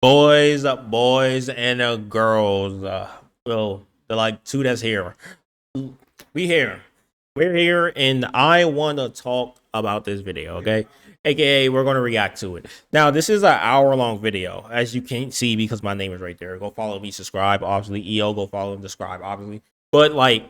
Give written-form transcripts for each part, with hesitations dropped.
boys and girls. Well, the like two that's here. We here. We're here, and I want to talk about this video. Okay, aka we're gonna react to it. Now, this is an hour-long video, as you can't see because my name is right there. Go follow me, subscribe. Obviously, EO, go follow and subscribe. Obviously, but like,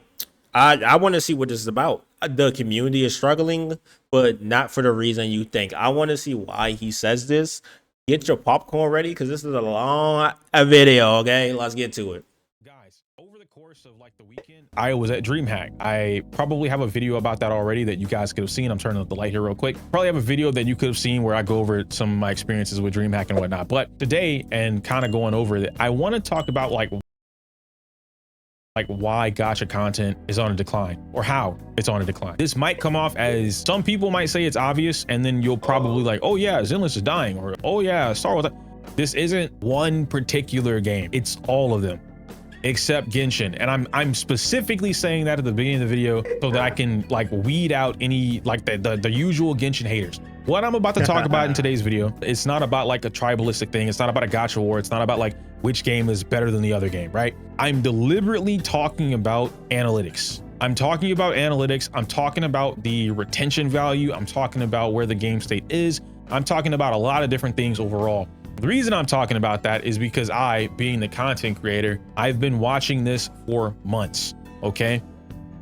I want to see what this is about. The community is struggling, but not for the reason you think. I want to see why he says this. Get your popcorn ready because this is a long video. Okay, let's get to it. Guys, over the course of like the weekend, I was at DreamHack. I probably have a video about that already that you guys could have seen. I'm turning up the light here real quick. Probably have a video that you could have seen where I go over some of my experiences with DreamHack and whatnot. But today, and kind of going over it, I want to talk about like why gacha content is on a decline, or how it's on a decline. This might come off as, some people might say it's obvious, and then you'll probably like, oh yeah, Zenless is dying, or oh yeah, Star Wars. This isn't one particular game, it's all of them except Genshin. And I'm specifically saying that at the beginning of the video so that I can like weed out any like the usual Genshin haters. What I'm about to talk about in today's video, it's not about like a tribalistic thing. It's not about a gacha war. It's not about like which game is better than the other game, right? I'm deliberately talking about analytics. I'm talking about analytics. I'm talking about the retention value. I'm talking about where the game state is. I'm talking about a lot of different things overall. The reason I'm talking about that is because I, being the content creator, I've been watching this for months, okay?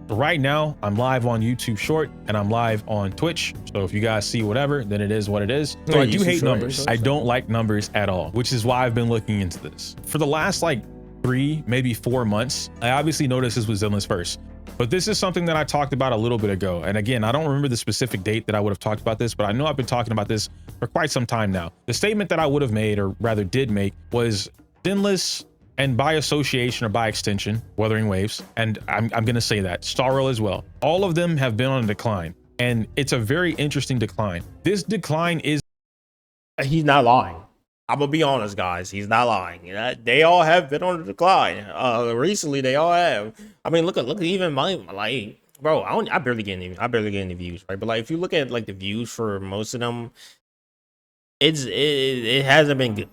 Right now, I'm live on YouTube Short and I'm live on Twitch. So if you guys see whatever, then it is what it is. So I do hate numbers. I don't like numbers at all, which is why I've been looking into this. For the last like 3, maybe 4 months, I obviously noticed this was Zenless first. But this is something that I talked about a little bit ago. And again, I don't remember the specific date that I would have talked about this, but I know I've been talking about this for quite some time now. The statement that I would have made, or rather did make, was Zenless, and by association or by extension, Wuthering Waves, and I'm going to say that, Star Rail as well, all of them have been on a decline. And it's a very interesting decline. This decline is... He's not lying. I'm gonna be honest, guys. He's not lying. They all have been on the decline. Recently, they all have. I mean, look at even my like, bro. I barely get any views, right? But like, if you look at like the views for most of them, it hasn't been good.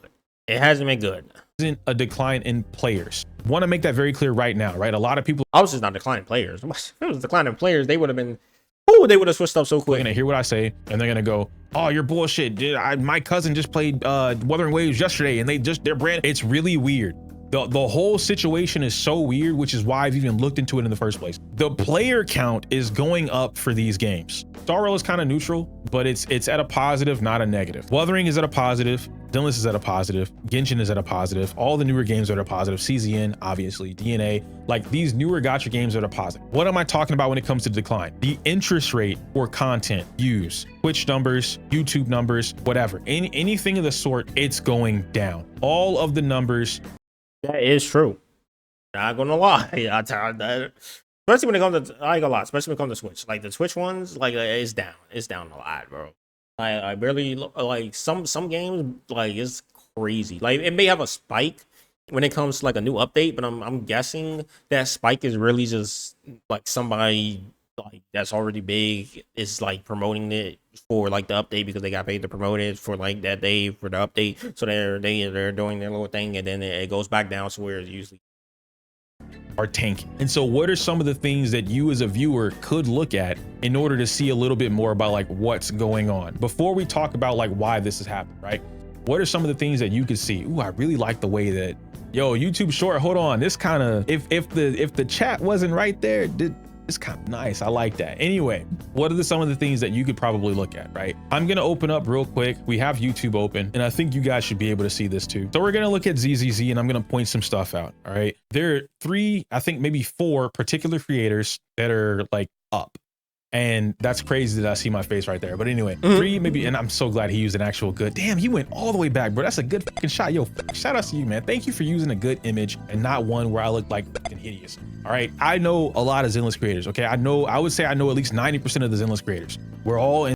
It hasn't been good. Isn't a decline in players. Want to make that very clear right now, right? A lot of people. I was just not declining players. If it was declining players, they would have been. Oh, they would have switched up so quick. They're gonna hear what I say, and they're gonna go, "Oh, you're bullshit." My cousin just played Wuthering Waves yesterday, and their brand. It's really weird. The whole situation is so weird, which is why I've even looked into it in the first place. The player count is going up for these games. Star Rail is kind of neutral, but it's at a positive, not a negative. Wuthering is at a positive. Zenless is at a positive. Genshin is at a positive. All the newer games are at a positive. CZN, obviously, DNA, like these newer gacha games are at a positive. What am I talking about when it comes to decline? The interest rate for content views, Twitch numbers, YouTube numbers, whatever, anything of the sort, it's going down. All of the numbers. That is true. Not gonna lie. I tell that. Especially when it comes to, I ain't gonna lie, especially when it comes to Twitch. Like the Twitch ones, like it's down. It's down a lot, bro. I barely like some games, like it's crazy. Like it may have a spike when it comes to like a new update, but I'm guessing that spike is really just like somebody like that's already big is like promoting it for like the update because they got paid to promote it for like that day for the update. So they're doing their little thing, and then it goes back down to where it's usually are tanking. And so what are some of the things that you as a viewer could look at in order to see a little bit more about like what's going on before we talk about like why this has happened, right? What are some of the things that you could see? Ooh, I really like the way that, yo, YouTube Short, hold on, this kind of, if the chat wasn't right there, it's kind of nice. I like that. Anyway, what are some of the things that you could probably look at, right? I'm going to open up real quick. We have YouTube open, and I think you guys should be able to see this too. So we're going to look at ZZZ, and I'm going to point some stuff out. All right. There are 3, I think maybe 4 particular creators that are like up. And that's crazy that I see my face right there. But anyway, 3 maybe, and I'm so glad he used an actual good. Damn, he went all the way back, bro. That's a good fucking shot. Yo, shout out to you, man. Thank you for using a good image and not one where I look like fucking hideous. All right, I know a lot of Zenless creators. Okay, I would say I know at least 90% of the Zenless creators. We're all in.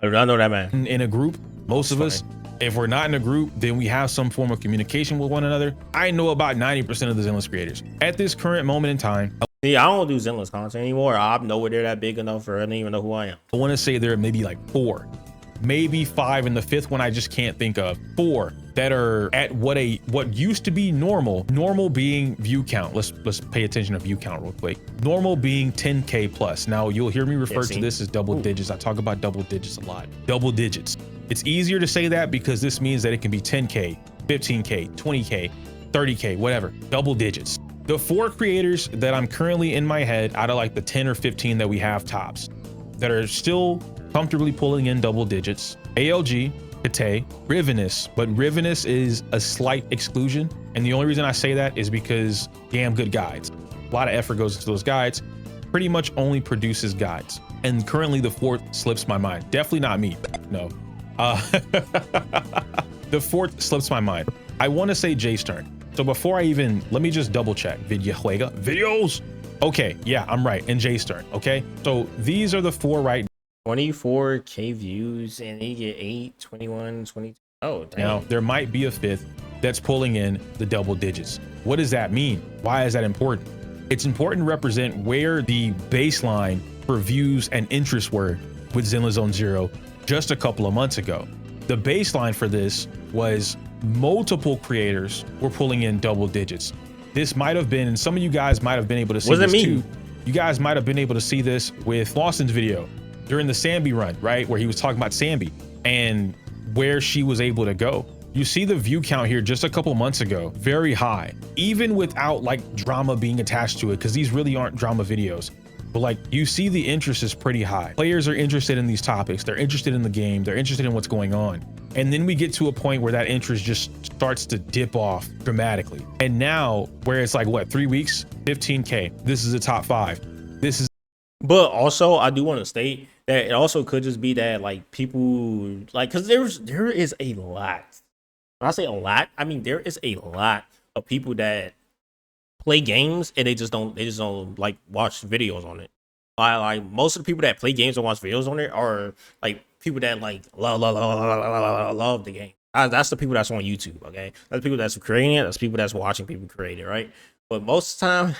I know that, man. In a group, most of us. If we're not in a group, then we have some form of communication with one another. I know about 90% of the Zenless creators at this current moment in time. Yeah, I don't do Zenless content anymore. I'm nowhere near that big enough for I don't even know who I am. I want to say there are maybe like 4 maybe 5, and the 5th one I just can't think of. 4 that are at what used to be normal being view count. Let's pay attention to view count real quick. Normal being 10K plus. Now you'll hear me refer to this as double digits. I talk about double digits a lot. Double digits. It's easier to say that because this means that it can be 10K, 15K, 20K, 30K, whatever. Double digits. The 4 creators that I'm currently in my head out of like the 10 or 15 that we have tops that are still comfortably pulling in double digits: ALG, Kate, Rivenous, but Rivenous is a slight exclusion. And the only reason I say that is because damn good guides. A lot of effort goes into those guides. Pretty much only produces guides. And currently the 4th slips my mind. Definitely not me. No. The 4th slips my mind. I want to say J Stern. So before I even, let me just double check. Videos. Okay, yeah, I'm right. And J Stern. Okay. So these are the 4 right 24K views and they get 8, 21, 22. Oh, dang. Now there might be a 5th that's pulling in the double digits. What does that mean? Why is that important? It's important to represent where the baseline for views and interest were with Zenless Zone Zero just a couple of months ago. The baseline for this was multiple creators were pulling in double digits. This might have been, and some of you guys might have been able to see this too. You guys might have been able to see this with Lawson's video during the Sambi run, right? Where he was talking about Sambi and where she was able to go. You see the view count here just a couple months ago, very high, even without like drama being attached to it, because these really aren't drama videos. But like you see the interest is pretty high. Players are interested in these topics. They're interested in the game. They're interested in what's going on. And then we get to a point where that interest just starts to dip off dramatically. And now where it's like, what, 3 weeks, 15K, this is the top 5. This is. But also I do want to state that it also could just be that like people like, because there is a lot. When I say a lot, I mean there is a lot of people that play games and they just don't like watch videos on it. Like most of the people that play games and watch videos on it are like people that like love the game. That's the people that's on YouTube. Okay, that's the people that's creating it. That's people that's watching people create it, right? But most of the time,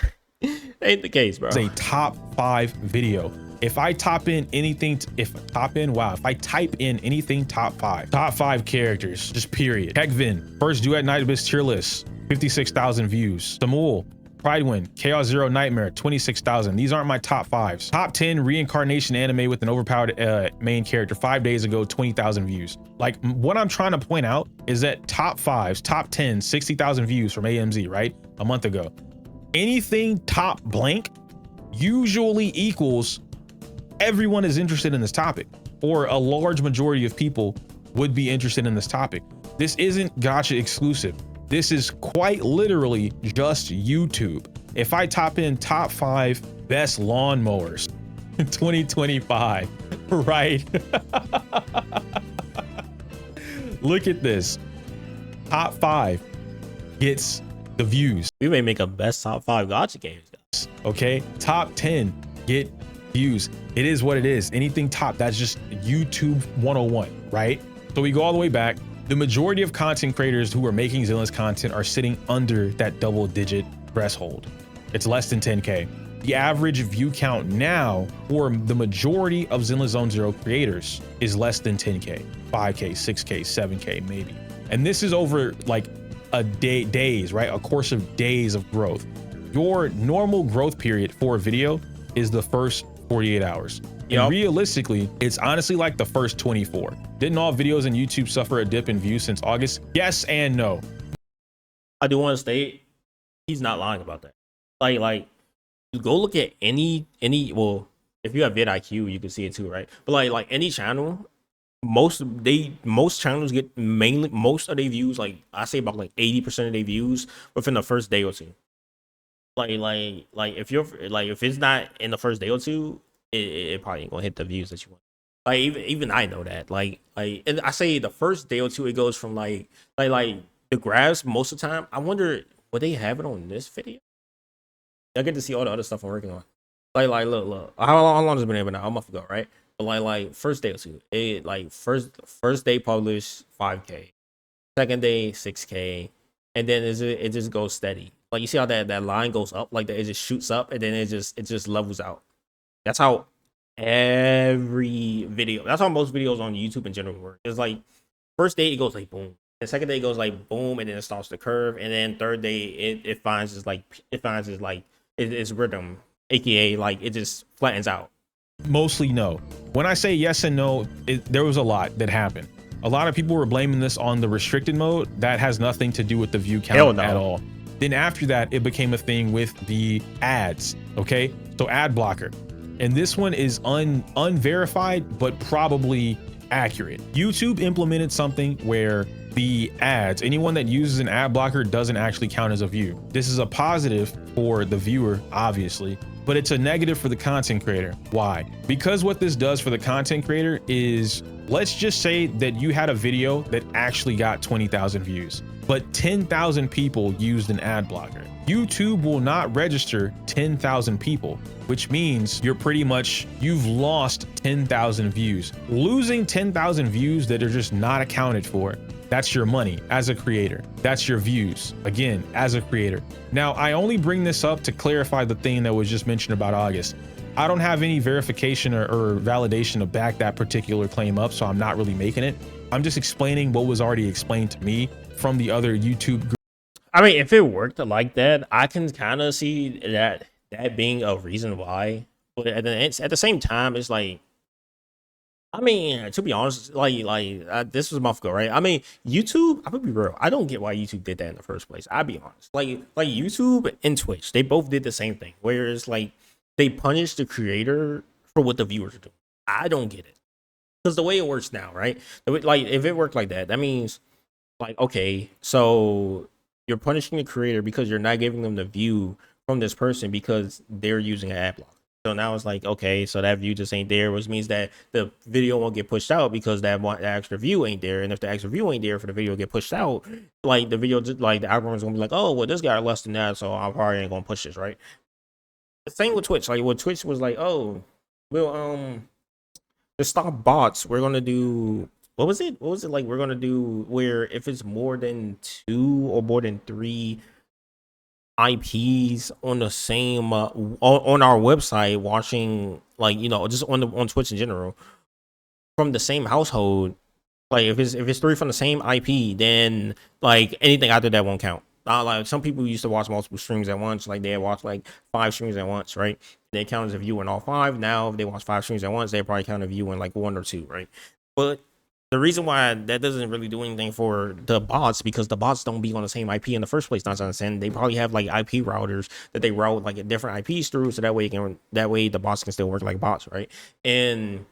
that ain't the case, bro. It's a top 5 video. If I type in anything, if I type in anything top 5 characters, just period. Hekvin, first duet night abyss tier list, 56,000 views. Samul, Pridewin, Chaos Zero Nightmare, 26,000. These aren't my top 5s. Top 10 reincarnation anime with an overpowered main character 5 days ago, 20,000 views. Like what I'm trying to point out is that top 5s, top 10, 60,000 views from AMZ, right? A month ago. Anything top blank usually equals everyone is interested in this topic, or a large majority of people would be interested in this topic. This isn't Gacha exclusive. This is quite literally just YouTube. If I type in top 5 best lawnmowers 2025, right? Look at this. Top 5 gets the views. We may make a best top 5 Gacha games, guys. Okay, top 10 get views. It is what it is. Anything top, that's just YouTube 101, right? So we go all the way back. The majority of content creators who are making Zenless content are sitting under that double digit threshold. It's less than 10K. The average view count now for the majority of Zenless Zone Zero creators is less than 10K, 5K, 6K, 7K maybe. And this is over like a days, right? A course of days of growth. Your normal growth period for a video is the first 48 hours. And realistically, it's honestly like the first 24. Didn't all videos in YouTube suffer a dip in views since August? Yes and no. I do want to state he's not lying about that. Like you go look at any well, if you have vidIQ, you can see it too, right? But like any channel, most channels get most of their views, like I say about like 80% of their views within the first day or two. Like if it's not in the first day or two, it probably ain't gonna hit the views that you want. Like even I know that. Like and I say the first day or two, it goes from like the graphs most of the time. I wonder would they have it on this video? I get to see all the other stuff I'm working on. Like look. How long has it been able now? A month ago, right? But like first day or two, it like first day published 5K, second day 6K, and then it just goes steady. Like you see how that line goes up, like that it just shoots up and then it just levels out. That's how every video. That's how most videos on YouTube in general work. It's like first day it goes like boom. The second day it goes like boom, and then it starts to curve, and then third day it finds its rhythm, aka like it just flattens out. Mostly no. When I say yes and no, there was a lot that happened. A lot of people were blaming this on the restricted mode. That has nothing to do with the view count at all. Then after that, it became a thing with the ads. Okay, so ad blocker, and this one is unverified but probably accurate. YouTube implemented something where the ads, anyone that uses an ad blocker doesn't actually count as a view. This is a positive for the viewer, obviously, but it's a negative for the content creator. Why? Because what this does for the content creator is, let's just say that you had a video that actually got 20,000 views, but 10,000 people used an ad blocker. YouTube will not register 10,000 people, which means you've lost 10,000 views. Losing 10,000 views that are just not accounted for, that's your money as a creator. That's your views, again, as a creator. Now, I only bring this up to clarify the thing that was just mentioned about August. I don't have any verification or validation to back that particular claim up, so I'm not really making it. I'm just explaining what was already explained to me from the other YouTube group. I mean, if it worked like that, I can kind of see that being a reason why. But at the same time, it's like, I mean, to be honest, this was a month ago, right? I mean, YouTube, I'm gonna be real. I don't get why YouTube did that in the first place. I'll be honest. Like YouTube and Twitch, they both did the same thing. Whereas like they punish the creator for what the viewers are doing. I don't get it. Because the way it works now, right? Like if it worked like that, that means like, okay, so you're punishing the creator because you're not giving them the view from this person because they're using an ad block. So now it's like, okay, so that view just ain't there, which means that the video won't get pushed out because that extra view ain't there. And if the extra view ain't there for the video to get pushed out, like the video, like the algorithm's gonna be like, oh, well, this got less than that, so I probably ain't gonna push this, right? The same with Twitch. Like, when Twitch was like, oh, well, to stop bots, we're gonna do, what was it like, we're gonna do where if it's more than 2 or more than 3 IPs on the same on our website, watching, like, you know, just on Twitch in general, from the same household, like if it's 3 from the same IP, then like anything after that won't count. Like some people used to watch multiple streams at once, like they watch like 5 streams at once, right? They count as a view in all 5. Now if they watch 5 streams at once, they probably count a view in like 1 or 2, right? But the reason why that doesn't really do anything for the bots, because the bots don't be on the same IP in the first place. Not to understand, they probably have like IP routers that they route like different IPs through, so that way the bots can still work like bots, right? And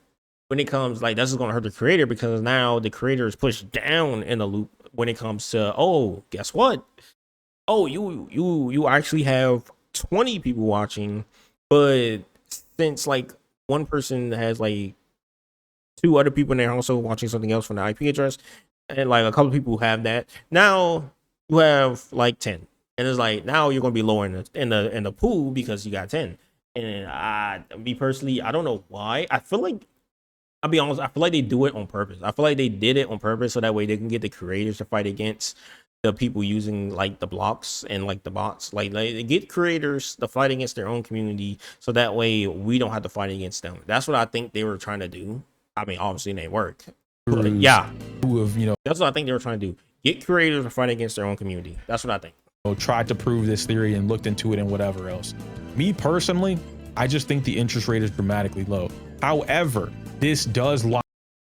when it comes, like, that's just gonna hurt the creator, because now the creator is pushed down in the loop when it comes to, oh, guess what? Oh, you actually have 20 people watching, but since like one person has like 2 other people in their household watching something else from the IP address, and like a couple of people who have that, now you have like 10, and it's like now you're gonna be lower in the pool because you got 10. And me personally, I don't know why. I feel like, I'll be honest, I feel like they do it on purpose. I feel like they did it on purpose so that way they can get the creators to fight against the people using like the blocks and like the bots. Like they get creators to fight against their own community, so that way we don't have to fight against them. That's what I think they were trying to do. I mean, obviously it ain't work. Yeah, who have, you know, that's what I think they were trying to do. Get creators to fight against their own community. That's what I think. Tried to prove this theory and looked into it and whatever else. Me personally, I just think the interest rate is dramatically low. However, this does lie.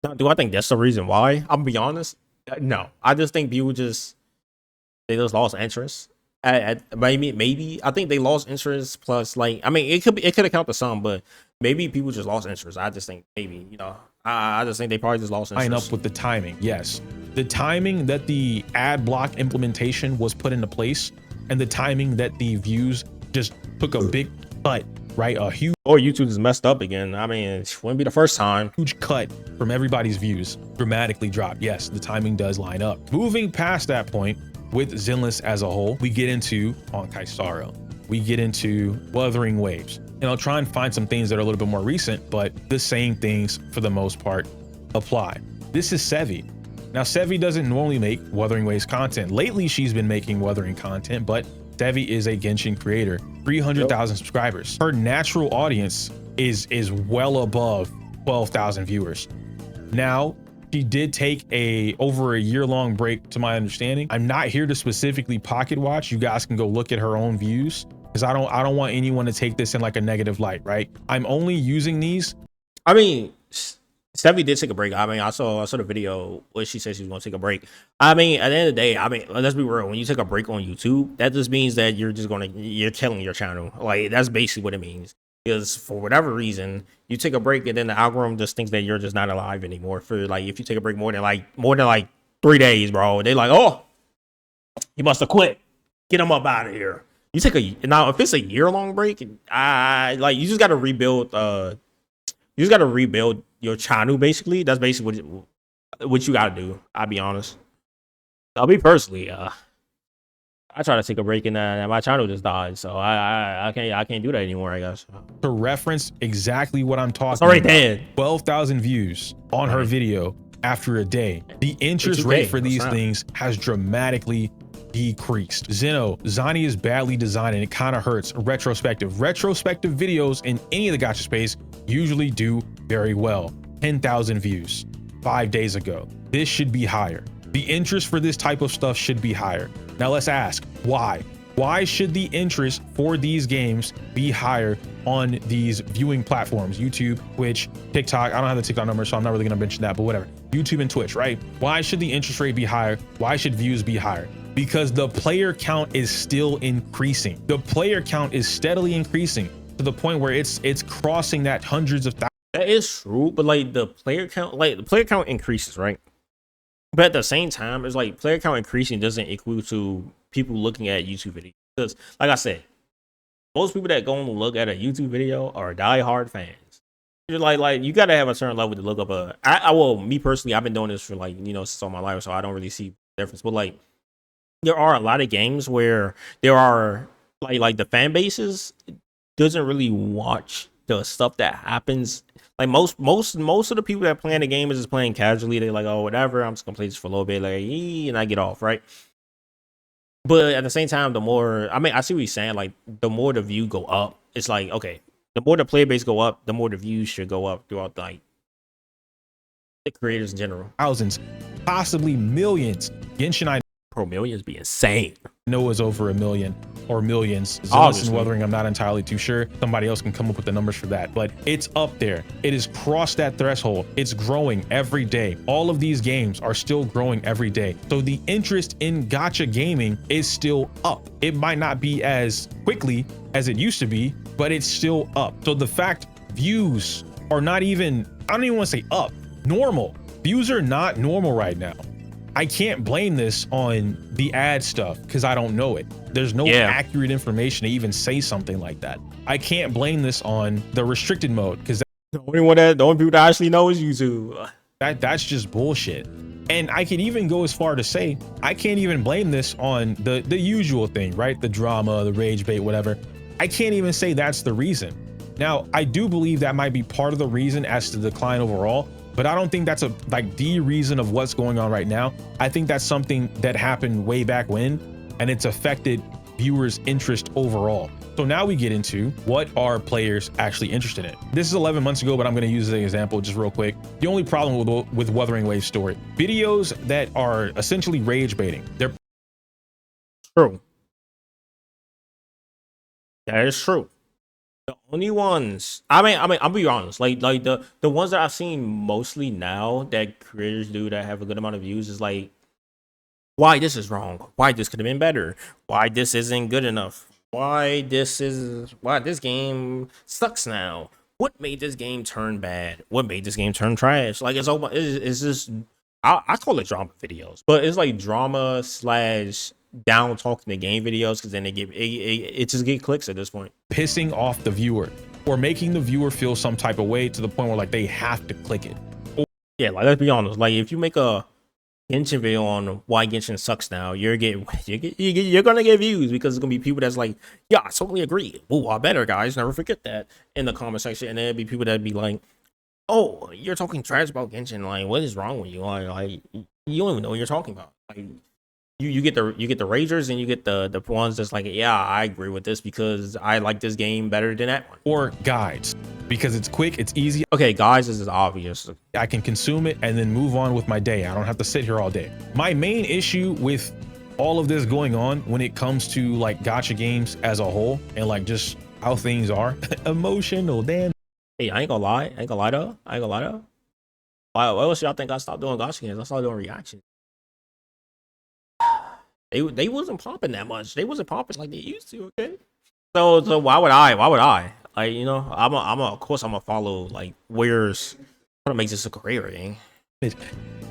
Now, do I think that's the reason why? I'll be honest. No, I just think people they just lost interest. Maybe I think they lost interest. Plus, like, I mean, it could account to some, but maybe people just lost interest. I just think maybe, you know, I just think they probably just lost interest. Line up with the timing. Yes, the timing that the ad block implementation was put into place, and the timing that the views just took a big cut. Right, a huge, or YouTube is messed up again. I mean, it wouldn't be the first time. Huge cut from everybody's views, dramatically dropped. Yes, the timing does line up. Moving past that point, with Zenless as a whole, we get into Honkai Star. We get into Wuthering Waves, and I'll try and find some things that are a little bit more recent, but the same things for the most part apply. This is Sevi. Now, Sevi doesn't normally make Wuthering Waves content. Lately, she's been making Wuthering content, but Sevi is a Genshin creator, 300,000 subscribers. Her natural audience is well above 12,000 viewers. Now, she did take over a year-long break, to my understanding. I'm not here to specifically pocket watch. You guys can go look at her own views, because I don't want anyone to take this in like a negative light, right? I'm only using these. I mean, Steffi did take a break. I mean, I saw the video where she said she was going to take a break. I mean, at the end of the day, I mean, let's be real. When you take a break on YouTube, that just means that you're killing your channel. Like, that's basically what it means. Because for whatever reason, you take a break and then the algorithm just thinks that you're just not alive anymore. For like, if you take a break more than like 3 days, bro, they like, oh, you must have quit. Get him up out of here. You take now if it's a year-long break, you just got to rebuild. You just got to rebuild your channel. Basically, that's basically what you got to do. I'll be honest. I'll be personally. I try to take a break and my channel just died, so I can't do that anymore, I guess. To reference exactly what I'm talking it's already about. Dead. 12,000 views on her video after a day. The interest rate for these things has dramatically decreased. Zani is badly designed and it kind of hurts. Retrospective videos in any of the gacha space usually do very well. 10,000 views 5 days ago. This should be higher. The interest for this type of stuff should be higher. Now let's ask why. Why should the interest for these games be higher on these viewing platforms? YouTube, Twitch, TikTok. I don't have the TikTok number, so I'm not really gonna mention that, but whatever. YouTube and Twitch, right? Why should the interest rate be higher? Why should views be higher? Because the player count is still increasing. The player count is steadily increasing to the point where it's crossing that hundreds of thousands. That is true, but like the player count increases, right? But at the same time, it's like player count increasing doesn't equal to people looking at YouTube videos. Because, like I said, most people that go and look at a YouTube video are diehard fans. You're like you gotta have a certain level to look up well, me personally, I've been doing this for like since all my life, so I don't really see the difference. But like, there are a lot of games where there are like the fan bases doesn't really watch the stuff that happens. Like most of the people that play in the game is just playing casually. They're like, oh, whatever, I'm just gonna play this for a little bit, like, and I get off, right? But at the same time, the more, I mean, I see what you're saying. Like, the more the view go up, it's like, okay, the more the player base go up, the more the views should go up throughout like the creators in general. Thousands, possibly millions. Genshin, Pro millions be insane. know is over 1 million or millions. Zealous and Weathering, I'm not entirely too sure. Somebody else can come up with the numbers for that, but it's up there. It has crossed that threshold. It's growing every day. All of these games are still growing every day. So the interest in gacha gaming is still up. It might not be as quickly as it used to be, but it's still up. So the fact views are not even, I don't even want to say up, normal. Views are not normal right now. I can't blame this on the ad stuff because I don't know it. There's no accurate information to even say something like that. I can't blame this on the restricted mode because the only people that actually know is YouTube. That's just bullshit. And I could even go as far to say I can't even blame this on the usual thing, right? The drama, the rage bait, whatever. I can't even say that's the reason. Now, I do believe that might be part of the reason as to the decline overall, but I don't think that's the reason of what's going on right now. I think that's something that happened way back when, and it's affected viewers' interest overall. So now we get into what are players actually interested in. This is 11 months ago, but I'm going to use as an example just real quick. The only problem with Wuthering Wave's story, videos that are essentially rage baiting. They're true. That is true. The only ones, I mean, I'll be honest, like the ones that I've seen mostly now that creators do that have a good amount of views is like, why this is wrong, why this could have been better, why this isn't good enough, why this game sucks now, what made this game turn bad, what made this game turn trash. Like it's just I call it drama videos, but it's like drama slash down talking the game videos because then it just get clicks at this point. Pissing off the viewer or making the viewer feel some type of way to the point where like they have to click it. Yeah, like let's be honest, like if you make a Genshin video on why Genshin sucks now, you're gonna get views because it's gonna be people that's like, yeah, I totally agree. Oh, I better guys, never forget that in the comment section, and there'll be people that'd be like, oh, you're talking trash about Genshin, like what is wrong with you? Like you don't even know what you're talking about. Like you get the ragers and you get the ones that's like, yeah, I agree with this because I like this game better than that one. Or guides. because it's quick, it's easy. Okay, guys, this is obvious. I can consume it and then move on with my day. I don't have to sit here all day. My main issue with all of this going on when it comes to like gacha games as a whole and like just how things are emotional, damn. Hey, I ain't gonna lie. I ain't gonna lie though. I ain't gonna lie though. Why else y'all think I stopped doing gacha games? I started doing reactions. They wasn't popping that much. They wasn't popping like they used to. Okay. So why would I? Why would I? Like, you know, of course I'm gonna follow like where's what makes this a career thing.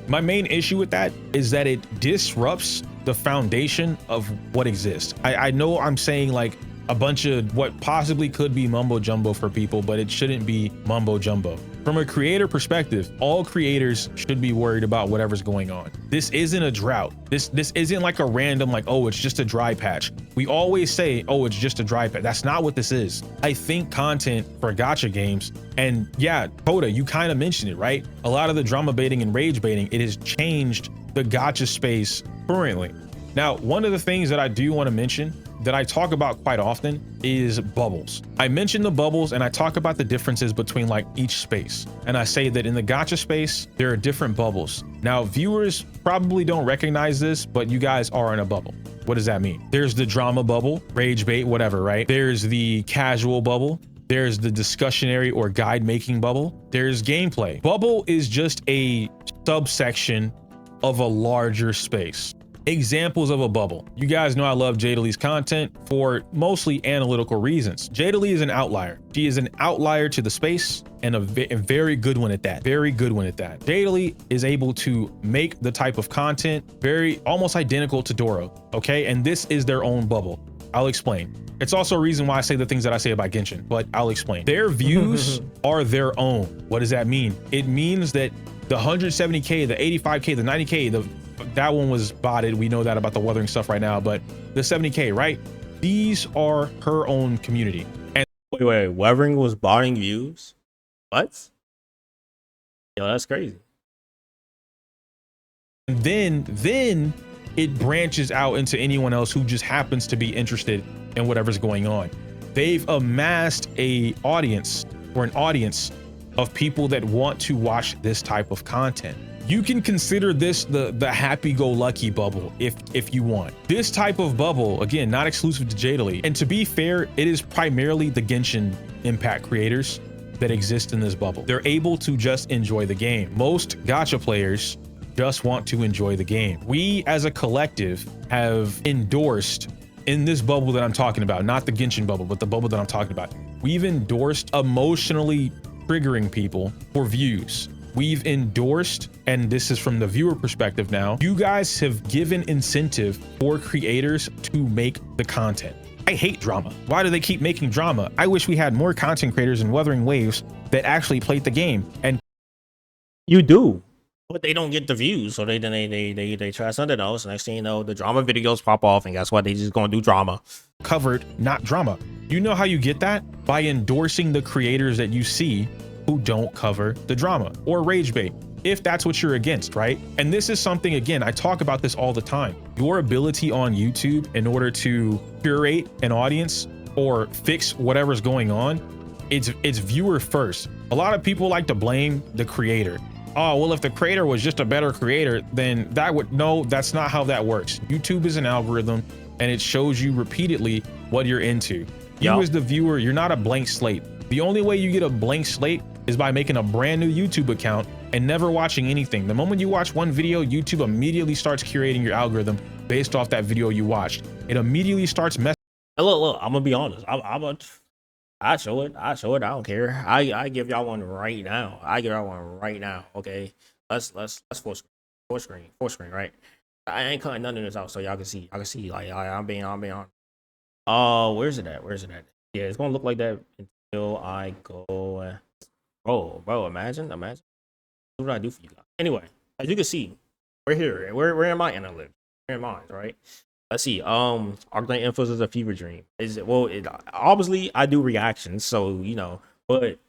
My main issue with that is that it disrupts the foundation of what exists. I know I'm saying like a bunch of what possibly could be mumbo jumbo for people, but it shouldn't be mumbo jumbo. From a creator perspective, all creators should be worried about whatever's going on. This isn't a drought. This isn't like a random like, oh, it's just a dry patch. We always say, oh, it's just a dry patch. That's not what this is. I think content for gacha games, and yeah, Coda, you kind of mentioned it, right? A lot of the drama baiting and rage baiting, it has changed the gacha space currently. Now, one of the things that I do want to mention that I talk about quite often is bubbles. I mention the bubbles and I talk about the differences between like each space. And I say that in the gacha space, there are different bubbles. Now, viewers probably don't recognize this, but you guys are in a bubble. What does that mean? There's the drama bubble, rage bait, whatever, right? There's the casual bubble. There's the discussionary or guide making bubble. There's gameplay. Bubble is just a subsection of a larger space. Examples of a bubble. You guys know I love Jadalee's content for mostly analytical reasons. Jadalee is an outlier. She is an outlier to the space and a very good one at that. Very good one at that. Jadalee is able to make the type of content very almost identical to Doro. Okay, and this is their own bubble. I'll explain. It's also a reason why I say the things that I say about Genshin, but I'll explain. Their views are their own. What does that mean? It means that the 170K, the 85K, the 90K, that one was botted. We know that about the Wuthering stuff right now, but the 70K, right? These are her own community. And wait, Wuthering was botting views? What? Yo, that's crazy. And then it branches out into anyone else who just happens to be interested in whatever's going on. They've amassed an audience of people that want to watch this type of content. You can consider this the happy-go-lucky bubble if you want. This type of bubble, again, not exclusive to Jadalee. And to be fair, it is primarily the Genshin Impact creators that exist in this bubble. They're able to just enjoy the game. Most gacha players just want to enjoy the game. We as a collective have endorsed in this bubble that I'm talking about, not the Genshin bubble, but the bubble that I'm talking about. We've endorsed emotionally triggering people for views. We've endorsed, and this is from the viewer perspective now, you guys have given incentive for creators to make the content. I hate drama. Why do they keep making drama? I wish we had more content creators in Wuthering Waves that actually played the game. And you do, but they don't get the views, so they try something else. Next thing you know, the drama videos pop off, and guess what? They just gonna do drama. Covered, not drama. You know how you get that? By endorsing the creators that you see who don't cover the drama or rage bait, if that's what you're against, right? And this is something, again, I talk about this all the time. Your ability on YouTube in order to curate an audience or fix whatever's going on, it's viewer first. A lot of people like to blame the creator. Oh, well, if the creator was just a better creator, then that would, no, that's not how that works. YouTube is an algorithm and it shows you repeatedly what you're into. You as the viewer, you're not a blank slate. The only way you get a blank slate is by making a brand new YouTube account and never watching anything. The moment you watch one video, YouTube immediately starts curating your algorithm based off that video you watched. It immediately starts messing. Look, I'm gonna be honest. I show it. I don't care. I give y'all one right now. Okay, let's full screen, right? I ain't cutting none of this out so y'all can see. Like I'm being on. Where's it at? Yeah, it's gonna look like that until I go. Bro, imagine. What did I do for you guys? Anyway, as you can see, we're here. Where am I analytics? We're in mine, right? Let's see. Arclight Infos is a fever dream. Obviously I do reactions, so you know, but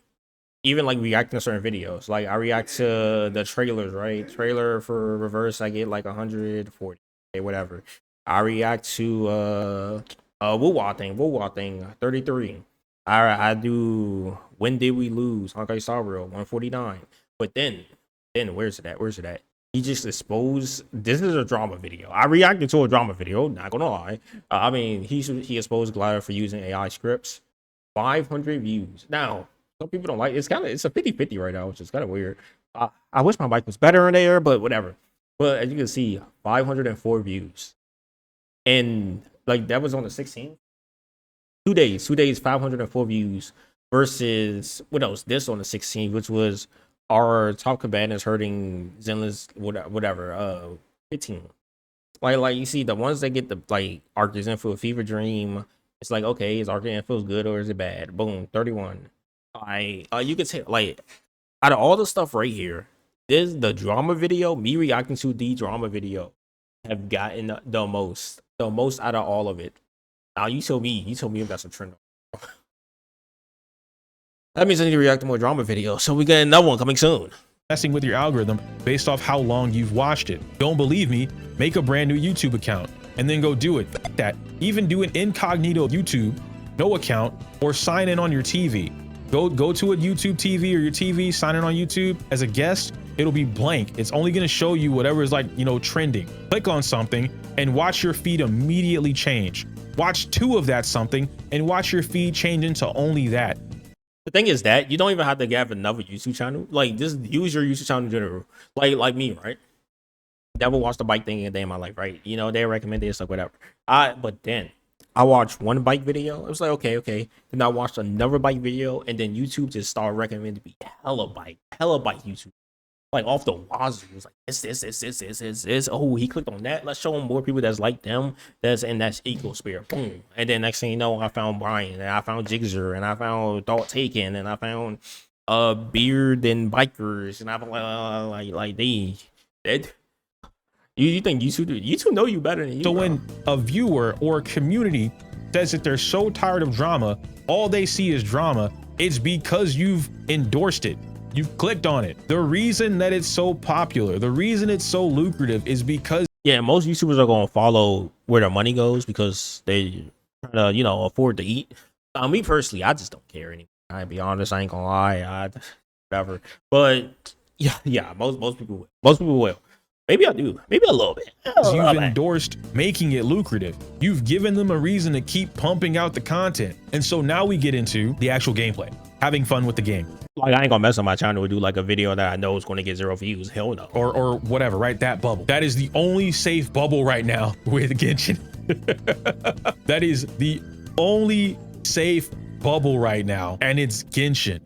even like reacting to certain videos, like I react to the trailers, right? Trailer for Reverse, I get like 140, okay, whatever. I react to Woo Wah thing, 33. All right, I do. When did we lose? Okay, Sorrow 149. But then where's it at? Where's it at? He just exposed. This is a drama video. I reacted to a drama video. Not gonna lie. I mean, he exposed Glider for using AI scripts. 500 views. Now, some people don't like. It's a 50-50 right now, which is kind of weird. I wish my mic was better in there, but whatever. But as you can see, 504 views, and like that was on the 16th. 2 days, 504 views versus what else? This on the 16th, which was our top combatants hurting Zenless, whatever, 15. Like you see the ones that get the like Arctic for a Fever Dream. It's like, okay, is Arctic feels good or is it bad? Boom, 31. You could say like out of all the stuff right here, this the drama video, me reacting to the drama video, have gotten the most out of all of it. Now you told me if that's a trend. That means I need to react to more drama videos. So we got another one coming soon. Messing with your algorithm based off how long you've watched it. Don't believe me? Make a brand new YouTube account and then go do it. That even do an incognito YouTube, no account, or sign in on your TV. Go to a YouTube TV or your TV, sign in on YouTube as a guest. It'll be blank. It's only going to show you whatever is like, trending. Click on something and watch your feed immediately change. Watch 2 of that something and watch your feed change into only that. The thing is that you don't even have to have another YouTube channel. Like, just use your YouTube channel in general. Like me, right? Never watched a bike thing a day in my life, right? They recommend it, like whatever. But then I watched one bike video. It was like, okay. Then I watched another bike video, and then YouTube just started recommending me hella bike YouTube. Like off the wazoo. It was like this. Oh, he clicked on that. Let's show him more people that's like them. That's equal spirit. Boom. And then next thing you know, I found Brian, and I found Jigzer, and I found Thought Taken, and I found Beard and Bikers, and I'm like they dead. You think YouTube know you better than you? So when a viewer or a community says that they're so tired of drama, all they see is drama, it's because you've endorsed it. You've clicked on it. The reason that it's so popular, the reason it's so lucrative is because most YouTubers are going to follow where their money goes because they trying to, afford to eat. Me personally, I just don't care anymore. I'll be honest, I ain't gonna lie. Whatever. But yeah, most people will. Maybe I do. Maybe a little bit. You've endorsed making it lucrative. You've given them a reason to keep pumping out the content. And so now we get into the actual gameplay, having fun with the game. Like, I ain't gonna mess up my channel to do like a video that I know is gonna get 0 views. Hell no. Or whatever, right? That bubble. That is the only safe bubble right now with Genshin. That is the only safe bubble right now, and it's Genshin.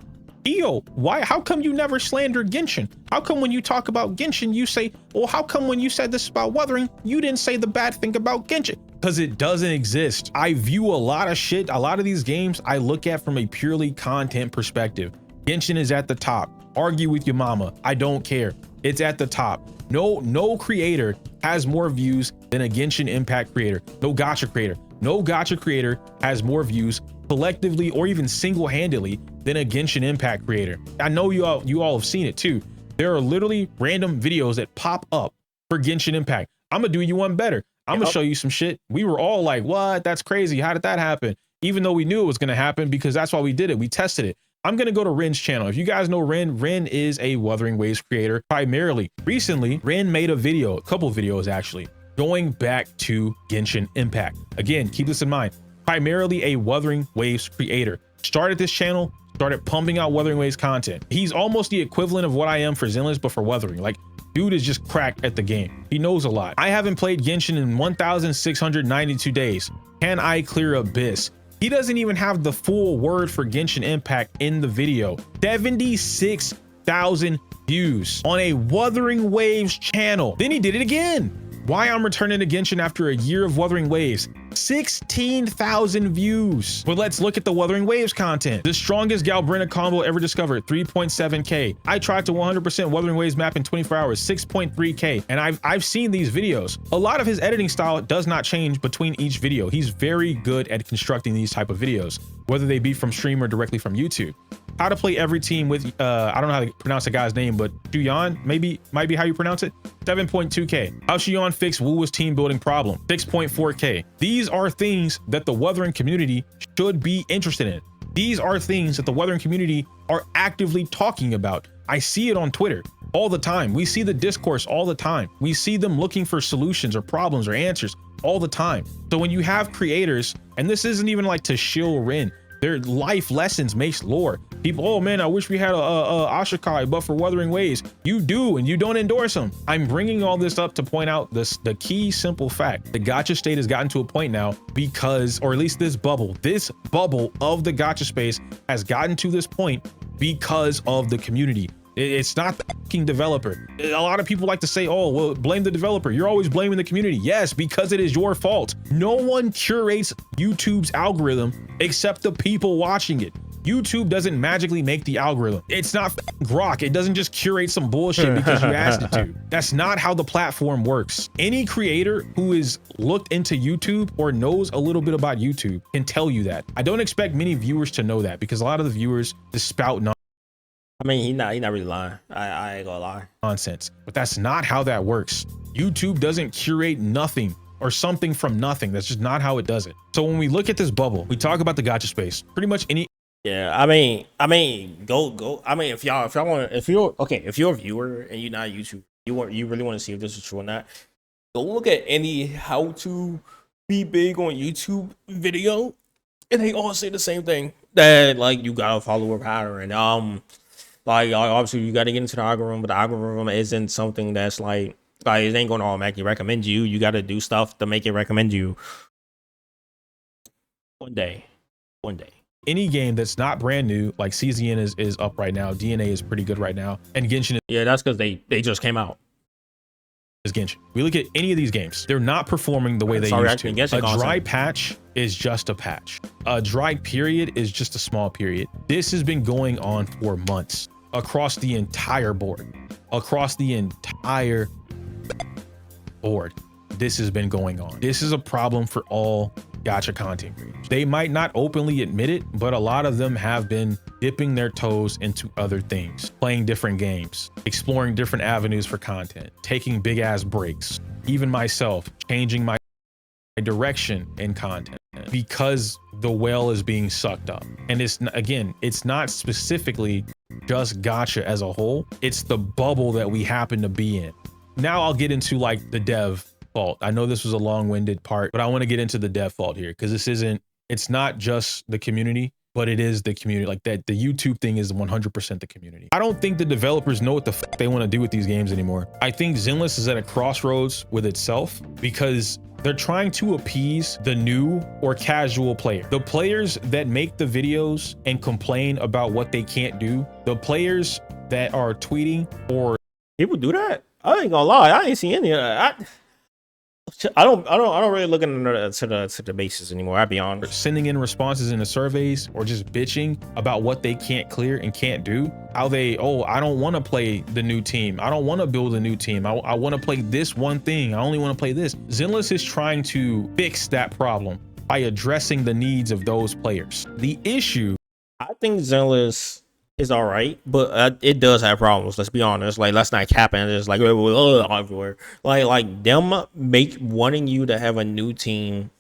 Eo, how come you never slander Genshin? How come when you talk about Genshin, you say, well, how come when you said this about Wuthering, you didn't say the bad thing about Genshin? Because it doesn't exist. I view a lot of shit, a lot of these games, I look at from a purely content perspective. Genshin is at the top. Argue with your mama. I don't care. It's at the top. No creator has more views than a Genshin Impact creator. No Gacha creator. No Gacha creator has more views collectively or even single-handedly than a Genshin Impact creator. I know you all have seen it too. There are literally random videos that pop up for Genshin Impact. I'm gonna do you one better. I'm gonna show you some shit. We were all like, what? That's crazy. How did that happen? Even though we knew it was gonna happen because that's why we did it. We tested it. I'm gonna go to Ren's channel. If you guys know Ren is a Wuthering Waves creator primarily. Recently, Ren made a couple videos actually, going back to Genshin Impact. Again, keep this in mind. Primarily a Wuthering Waves creator. Started this channel, started pumping out Wuthering Waves content. He's almost the equivalent of what I am for Zenless, but for Wuthering. Like, dude is just cracked at the game. He knows a lot. I haven't played Genshin in 1,692 days. Can I clear Abyss? He doesn't even have the full word for Genshin Impact in the video. 76,000 views on a Wuthering Waves channel. Then he did it again. Why I'm returning to Genshin after a year of Wuthering Waves. 16,000 views. But let's look at the Wuthering Waves content. The strongest Galbrina combo ever discovered, 3.7K. I tried to 100% Wuthering Waves map in 24 hours, 6.3K. And I've seen these videos. A lot of his editing style does not change between each video. He's very good at constructing these type of videos, whether they be from stream or directly from YouTube. How to play every team with, I don't know how to pronounce the guy's name, but Shuyan, might be how you pronounce it, 7.2K. How Shuyan fixed Wu's team building problem, 6.4K. These are things that the Wuthering community should be interested in. These are things that the weathering community are actively talking about. I see it on Twitter all the time. We see the discourse all the time. We see them looking for solutions or problems or answers all the time. So when you have creators, and this isn't even like to shill Rin, their life lessons makes lore. People, oh man, I wish we had a Ashikai, but for Wuthering Waves. You do, and you don't endorse them. I'm bringing all this up to point out the key simple fact. The gacha state has gotten to a point now because, or at least this bubble of the gacha space has gotten to this point because of the community. It's not the fucking developer. A lot of people like to say, oh, well, blame the developer. You're always blaming the community. Yes, because it is your fault. No one curates YouTube's algorithm except the people watching it. YouTube doesn't magically make the algorithm. It's not Grok. It doesn't just curate some bullshit because you asked it to. That's not how the platform works. Any creator who is looked into YouTube or knows a little bit about YouTube can tell you that. I don't expect many viewers to know that because a lot of the viewers just spout nonsense. I mean, he's not really lying. I ain't gonna lie. Nonsense, but that's not how that works. YouTube doesn't curate nothing or something from nothing. That's just not how it does it. So when we look at this bubble, we talk about the gacha space. Pretty much any. Yeah, I mean, go. I mean, if you're a viewer and you're not YouTube, you really want to see if this is true or not. Go look at any how to be big on YouTube video, and they all say the same thing. That like you gotta follow a pattern. Like obviously you got to get into the algorithm, but the algorithm isn't something that's like it ain't going to automatically recommend you. You got to do stuff to make it recommend you. One day. Any game that's not brand new, like CZN is up right now. DNA is pretty good right now, and Genshin. Yeah, that's because they just came out. Is Genshin. We look at any of these games, they're not performing the way they used to. A dry patch is just a patch. A dry period is just a small period. This has been going on for months. Across the entire board, this has been going on. This is a problem for all gacha content creators. They might not openly admit it, but a lot of them have been dipping their toes into other things, playing different games, exploring different avenues for content, taking big ass breaks. Even myself, changing my direction in content because the whale is being sucked up. And it's not specifically just gacha as a whole, it's the bubble that we happen to be in. Now I'll get into like the dev fault. I know this was a long-winded part, but I want to get into the dev fault here because it's not just the community, but it is the community. Like that, the YouTube thing is 100% the community. I don't think the developers know what the fuck they want to do with these games anymore. I think Zenless is at a crossroads with itself because they're trying to appease the new or casual player. The players that make the videos and complain about what they can't do, the players that are tweeting or people do that. I ain't gonna lie, I ain't seen any of that. I don't really look into the bases anymore. I'll be honest. Sending in responses in the surveys or just bitching about what they can't clear and can't do. How they, oh, I don't want to play the new team. I don't want to build a new team. I want to play this one thing. I only want to play this. Zenless is trying to fix that problem by addressing the needs of those players. The issue, I think Zenless is all right, but it does have problems. Let's be honest. Like, let's not cap it. It's like everywhere. Like them wanting you to have a new team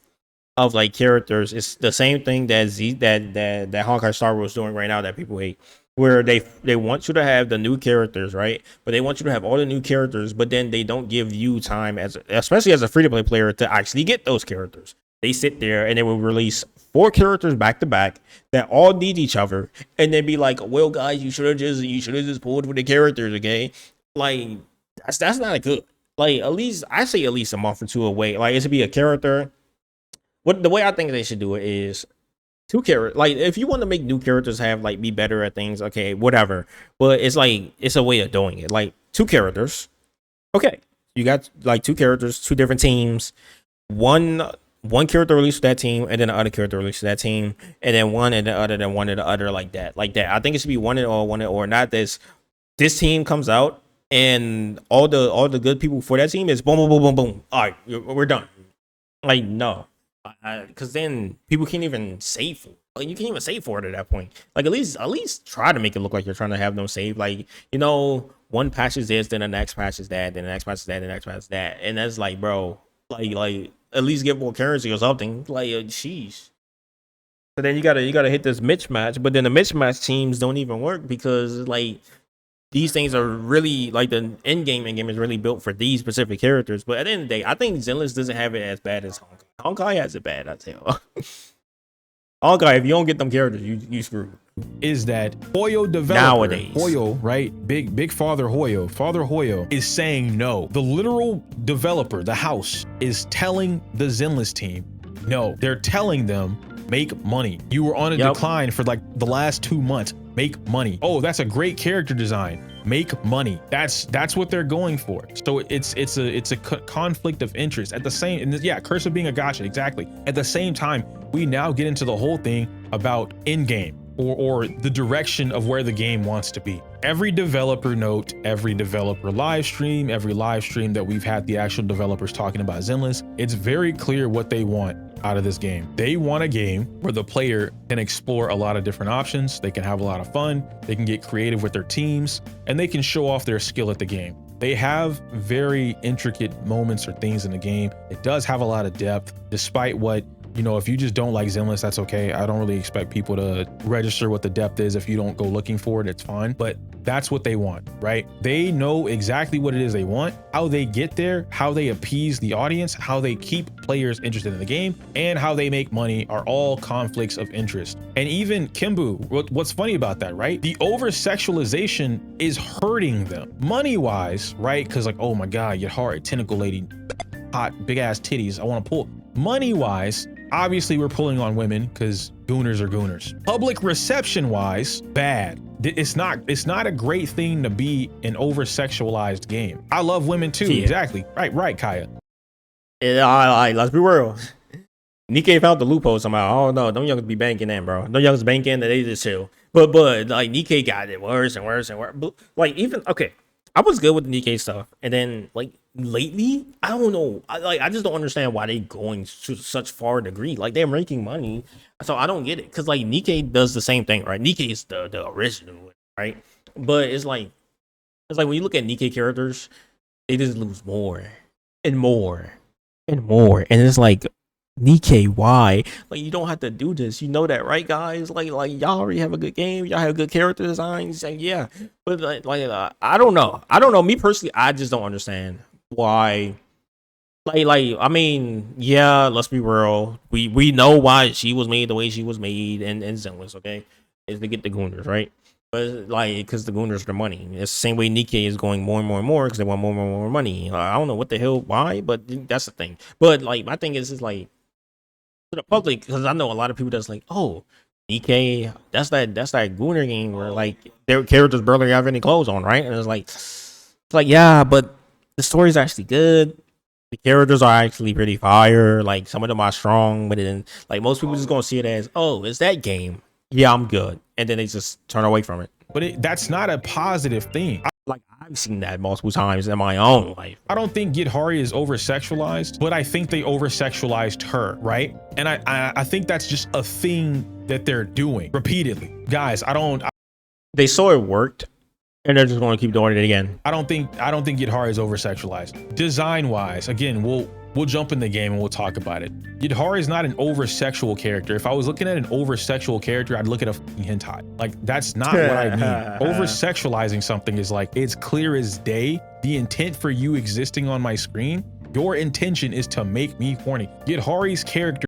of like characters. It's the same thing that that Honkai Star was doing right now that people hate. Where they want you to have the new characters, right? But they want you to have all the new characters, but then they don't give you time especially as a free-to-play player to actually get those characters. They sit there and they will release 4 characters back to back that all need each other, and then be like, "Well, guys, you should have just pulled for the characters, okay?" Like that's not good. Like at least a month or two away. Like it should be a character. The way I think they should do it is 2 characters. Like if you want to make new characters be better at things, okay, whatever. But it's a way of doing it. Like 2 characters. Okay, you got like 2 characters, 2 different teams. One character released to that team, and then the other character released to that team, and then one and the other, then one and the other, like that. I think it should be one or not. This team comes out, and all the good people for that team is boom, boom, boom, boom, boom. All right, we're done. Like no, because then people can't even save for. Like you can't even save for it at that point. Like at least try to make it look like you're trying to have them save. Like one patch is this, then the next patch is that, then the next patch is that, then the next patch is that, and that's like, bro, like. At least get more currency or something. Like, sheesh. So then you gotta hit this mismatch, but then the mismatch teams don't even work because like these things are really like the end game is really built for these specific characters. But at the end of the day, I think Zenless doesn't have it as bad as Honkai. Honkai has it bad, I tell you. Honkai, if you don't get them characters, you screwed. Is that Hoyo developer Nowadays. Hoyo, right? Big Father Hoyo. Father Hoyo is saying no. The literal developer, the house, is telling the Zenless team no. They're telling them make money. You were on a decline for like the last 2 months. Make money. Oh, that's a great character design. Make money. That's what they're going for. So it's a conflict of interest. At the same, and yeah, curse of being a gacha, exactly. At the same time, we now get into the whole thing about in-game or the direction of where the game wants to be. Every developer note, every developer live stream, every live stream that we've had the actual developers talking about Zenless, it's very clear what they want out of this game. They want a game where the player can explore a lot of different options, they can have a lot of fun, they can get creative with their teams, and they can show off their skill at the game. They have very intricate moments or things in the game. It does have a lot of depth, despite what, you know, if you just don't like Zenless, that's okay. I don't really expect people to register what the depth is. If you don't go looking for it, it's fine. But that's what they want, right? They know exactly what it is they want, how they get there, how they appease the audience, how they keep players interested in the game, and how they make money are all conflicts of interest. And even Kimbu, what's funny about that, right? The over-sexualization is hurting them money-wise, right? Because like, oh my God, your hard tentacle lady, hot, big ass titties, I want to pull. Money-wise, obviously we're pulling on women because gooners are gooners. Public reception wise, bad. It's not a great thing to be an over-sexualized game. I love women too. Yeah. Exactly. Right, Kaya. Yeah, let's be real. Nikkei found the loophole somehow. Oh no, them youngers be banking in, bro. Them youngers banking, they just chill. But like Nikkei got it worse and worse and worse. But, like even okay, I was good with the Nikkei stuff, and then like lately, I don't know. I just don't understand why they going to such far degree. Like they're making money, so I don't get it. Cause like Nikkei does the same thing, right? Nikkei is the original, right? But it's like when you look at Nikkei characters, they just lose more and more and more, and it's like Nikkei, why? Like you don't have to do this. You know that, right, guys? Like y'all already have a good game. Y'all have good character designs, and yeah. But I don't know. Me personally, I just don't understand why. Like I mean, yeah. Let's be real. We know why she was made the way she was made, and Zenless, okay, is to get the Gooners, right? But like, because the Gooners are the money. It's the same way Nikkei is going more and more and more because they want more and more money. I don't know what the hell, why, but that's the thing. But like, my thing is like, to the public, because I know a lot of people that's like, oh, Nikkei, that's that Gooner game where like their characters barely have any clothes on, right? And it's like yeah, but the story's actually good. The characters are actually pretty fire. Like some of them are strong, but then like most people just gonna see it as, oh, it's that game. Yeah, I'm good, and then they just turn away from it. But that's not a positive thing. Like I've seen that multiple times in my own life. I don't think Githari is over-sexualized, but I think they over-sexualized her, right? And I think that's just a thing that they're doing repeatedly. Guys, they saw it worked, and they're just going to keep doing it again. I don't think Githari is over-sexualized. Design-wise, again, we'll jump in the game and we'll talk about it. Githari is not an over-sexual character. If I was looking at an over-sexual character, I'd look at a fucking hentai. Like, that's not what I mean. Over-sexualizing something is like, it's clear as day. The intent for you existing on my screen, your intention is to make me horny. Githari's character.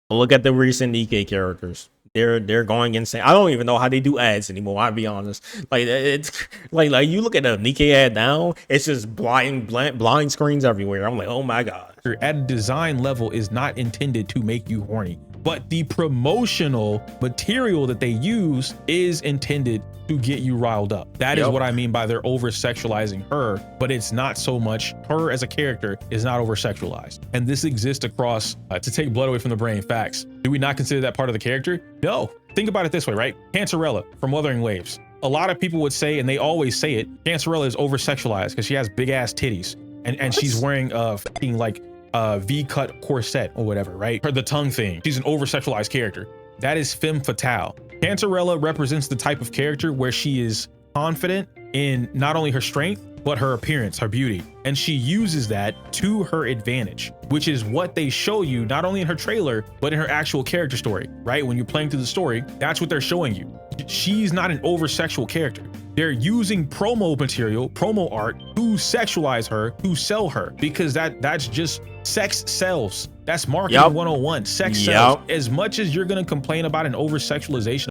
Look at the recent Nikkei characters. They're going insane. I don't even know how they do ads anymore. I'll be honest. Like it's like you look at a Nikkei ad now, it's just blind screens everywhere. I'm like, oh my god. At a design level is not intended to make you horny, but the promotional material that they use is intended to get you riled up. That is what I mean by they're over-sexualizing her, but it's not so much her as a character is not over-sexualized. And this exists across, to take blood away from the brain, facts. Do we not consider that part of the character? No. Think about it this way, right? Cancerella from Wuthering Waves. A lot of people would say, and they always say it, Cancerella is over-sexualized because she has big ass titties. And she's wearing a fucking like V-cut corset or whatever, right? Or the tongue thing. She's an over-sexualized character. That is femme fatale. Cancerella represents the type of character where she is confident in not only her strength, but her appearance, her beauty. And she uses that to her advantage, which is what they show you not only in her trailer, but in her actual character story, right? When you're playing through the story, that's what they're showing you. She's not an over-sexual character. They're using promo material, promo art to sexualize her, to sell her, because that's just sex sells. That's marketing 101. Sex sells. As much as you're going to complain about an over-sexualization.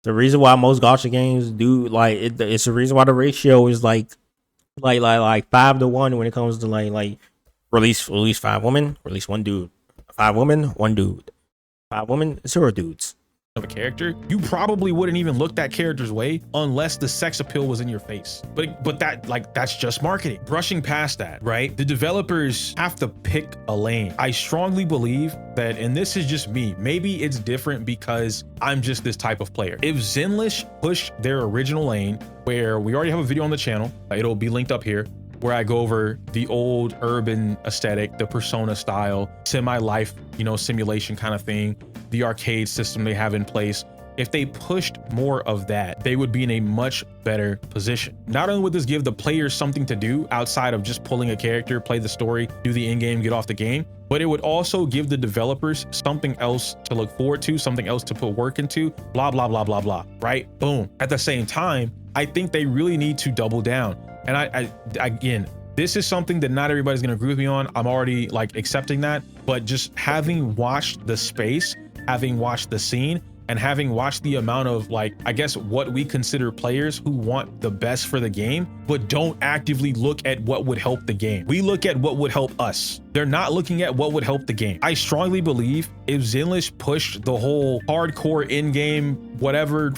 The reason why most gacha games do it's the reason why the ratio is like 5-to-1 when it comes to like release 5 women, release 1 dude, 5 women, 1 dude, 5 women, 0 dudes. Of a character, you probably wouldn't even look that character's way unless the sex appeal was in your face. But that's just marketing. Brushing past that, right? The developers have to pick a lane. I strongly believe that, and this is just me, maybe it's different because I'm just this type of player. If Zenlish pushed their original lane, where we already have a video on the channel, it'll be linked up here, where I go over the old urban aesthetic, the Persona style, semi-life, simulation kind of thing, the arcade system they have in place. If they pushed more of that, they would be in a much better position. Not only would this give the players something to do outside of just pulling a character, play the story, do the in-game, get off the game, but it would also give the developers something else to look forward to, something else to put work into, blah, blah, blah, blah, blah, right? Boom. At the same time, I think they really need to double down. And I again, this is something that not everybody's gonna agree with me on. I'm already accepting that, but just having watched the space, having watched the scene, and having watched the amount of I guess what we consider players who want the best for the game, but don't actively look at what would help the game. We look at what would help us. They're not looking at what would help the game. I strongly believe if Zenlish pushed the whole hardcore in-game, whatever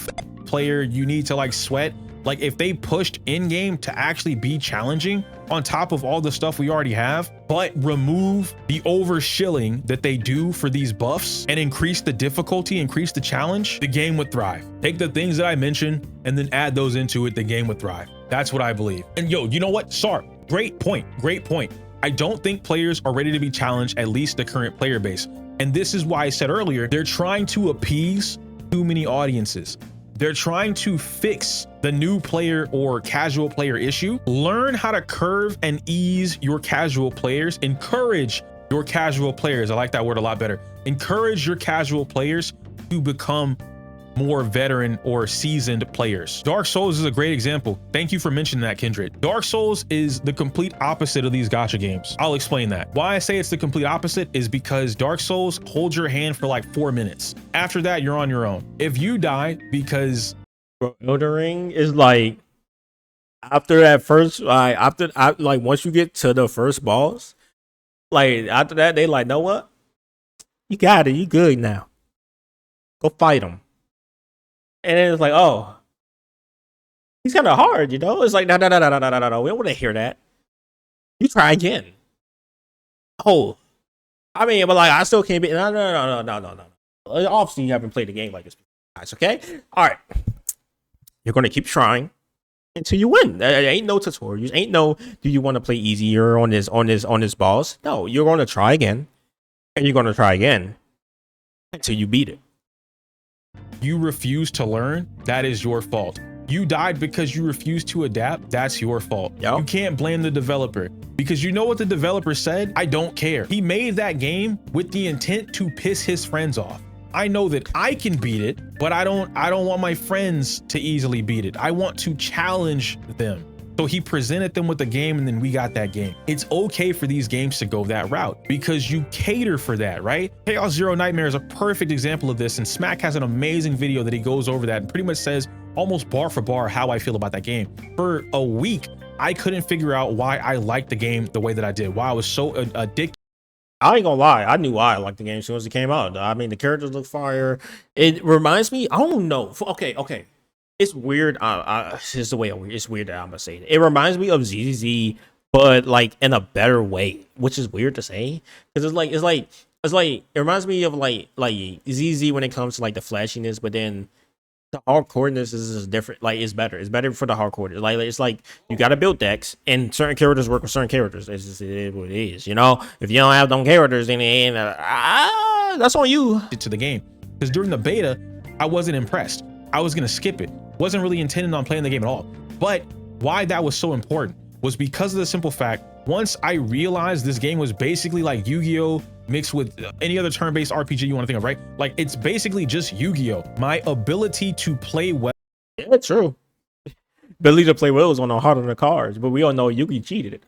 player you need to sweat, if they pushed in-game to actually be challenging on top of all the stuff we already have, but remove the over shilling that they do for these buffs and increase the difficulty, increase the challenge, the game would thrive. Take the things that I mentioned and then add those into it, the game would thrive. That's what I believe. And you know what? Sar, great point. I don't think players are ready to be challenged, at least the current player base. And this is why I said earlier, they're trying to appease too many audiences. They're trying to fix the new player or casual player issue. Learn how to curve and ease your casual players. Encourage your casual players. I like that word a lot better. Encourage your casual players to become more veteran or seasoned players. Dark Souls is a great example. Thank you for mentioning that, Kindred. Dark Souls is the complete opposite of these gacha games. I'll explain that. Why I say it's the complete opposite is because Dark Souls holds your hand for 4 minutes. After that, you're on your own. If you die because Elden Ring is after that first once you get to the first boss, after that they know what? You got it, you good now. Go fight him. And then it's oh, he's kind of hard, It's no, we don't want to hear that. You try again. Oh, I mean, but I still can't be. No. Obviously, you haven't played the game like this, guys. Okay, all right. You're gonna keep trying until you win. There ain't no tutorials. Ain't no. Do you want to play easier on this boss? No, you're gonna try again, and you're gonna try again until you beat it. You refuse to learn, that is your fault. You died because you refused to adapt, that's your fault. You can't blame the developer because you know what the developer said? I don't care. He made that game with the intent to piss his friends off. I know that I can beat it, but I don't want my friends to easily beat it. I want to challenge them. So he presented them with the game and then we got that game. It's okay for these games to go that route because you cater for that, right? Chaos Zero Nightmare is a perfect example of this, and Smack has an amazing video that he goes over that and pretty much says almost bar for bar how I feel about that game. For a week, I couldn't figure out why I liked the game the way that I did, why I was so addicted. I ain't gonna lie, I knew why I liked the game as soon as it came out. I mean, the characters look fire. It reminds me, I don't know. Okay. It's weird. It's the way it's weird that I'm gonna say it. It reminds me of ZZ, but in a better way, which is weird to say because it reminds me of ZZ when it comes to the flashiness, but then the hardcoreness is different. It's better. It's better for the hardcore. You got to build decks, and certain characters work with certain characters. It's just what it is. If you don't have them characters, then that's on you. To the game because during the beta, I wasn't impressed. I was gonna skip it. Wasn't really intending on playing the game at all. But why that was so important was because of the simple fact, once I realized this game was basically like Yu-Gi-Oh mixed with any other turn-based RPG you want to think of, right? Like it's basically just Yu-Gi-Oh. My ability to play well. Yeah, true. The leader play well was on the heart of the cards, but we all know Yugi cheated.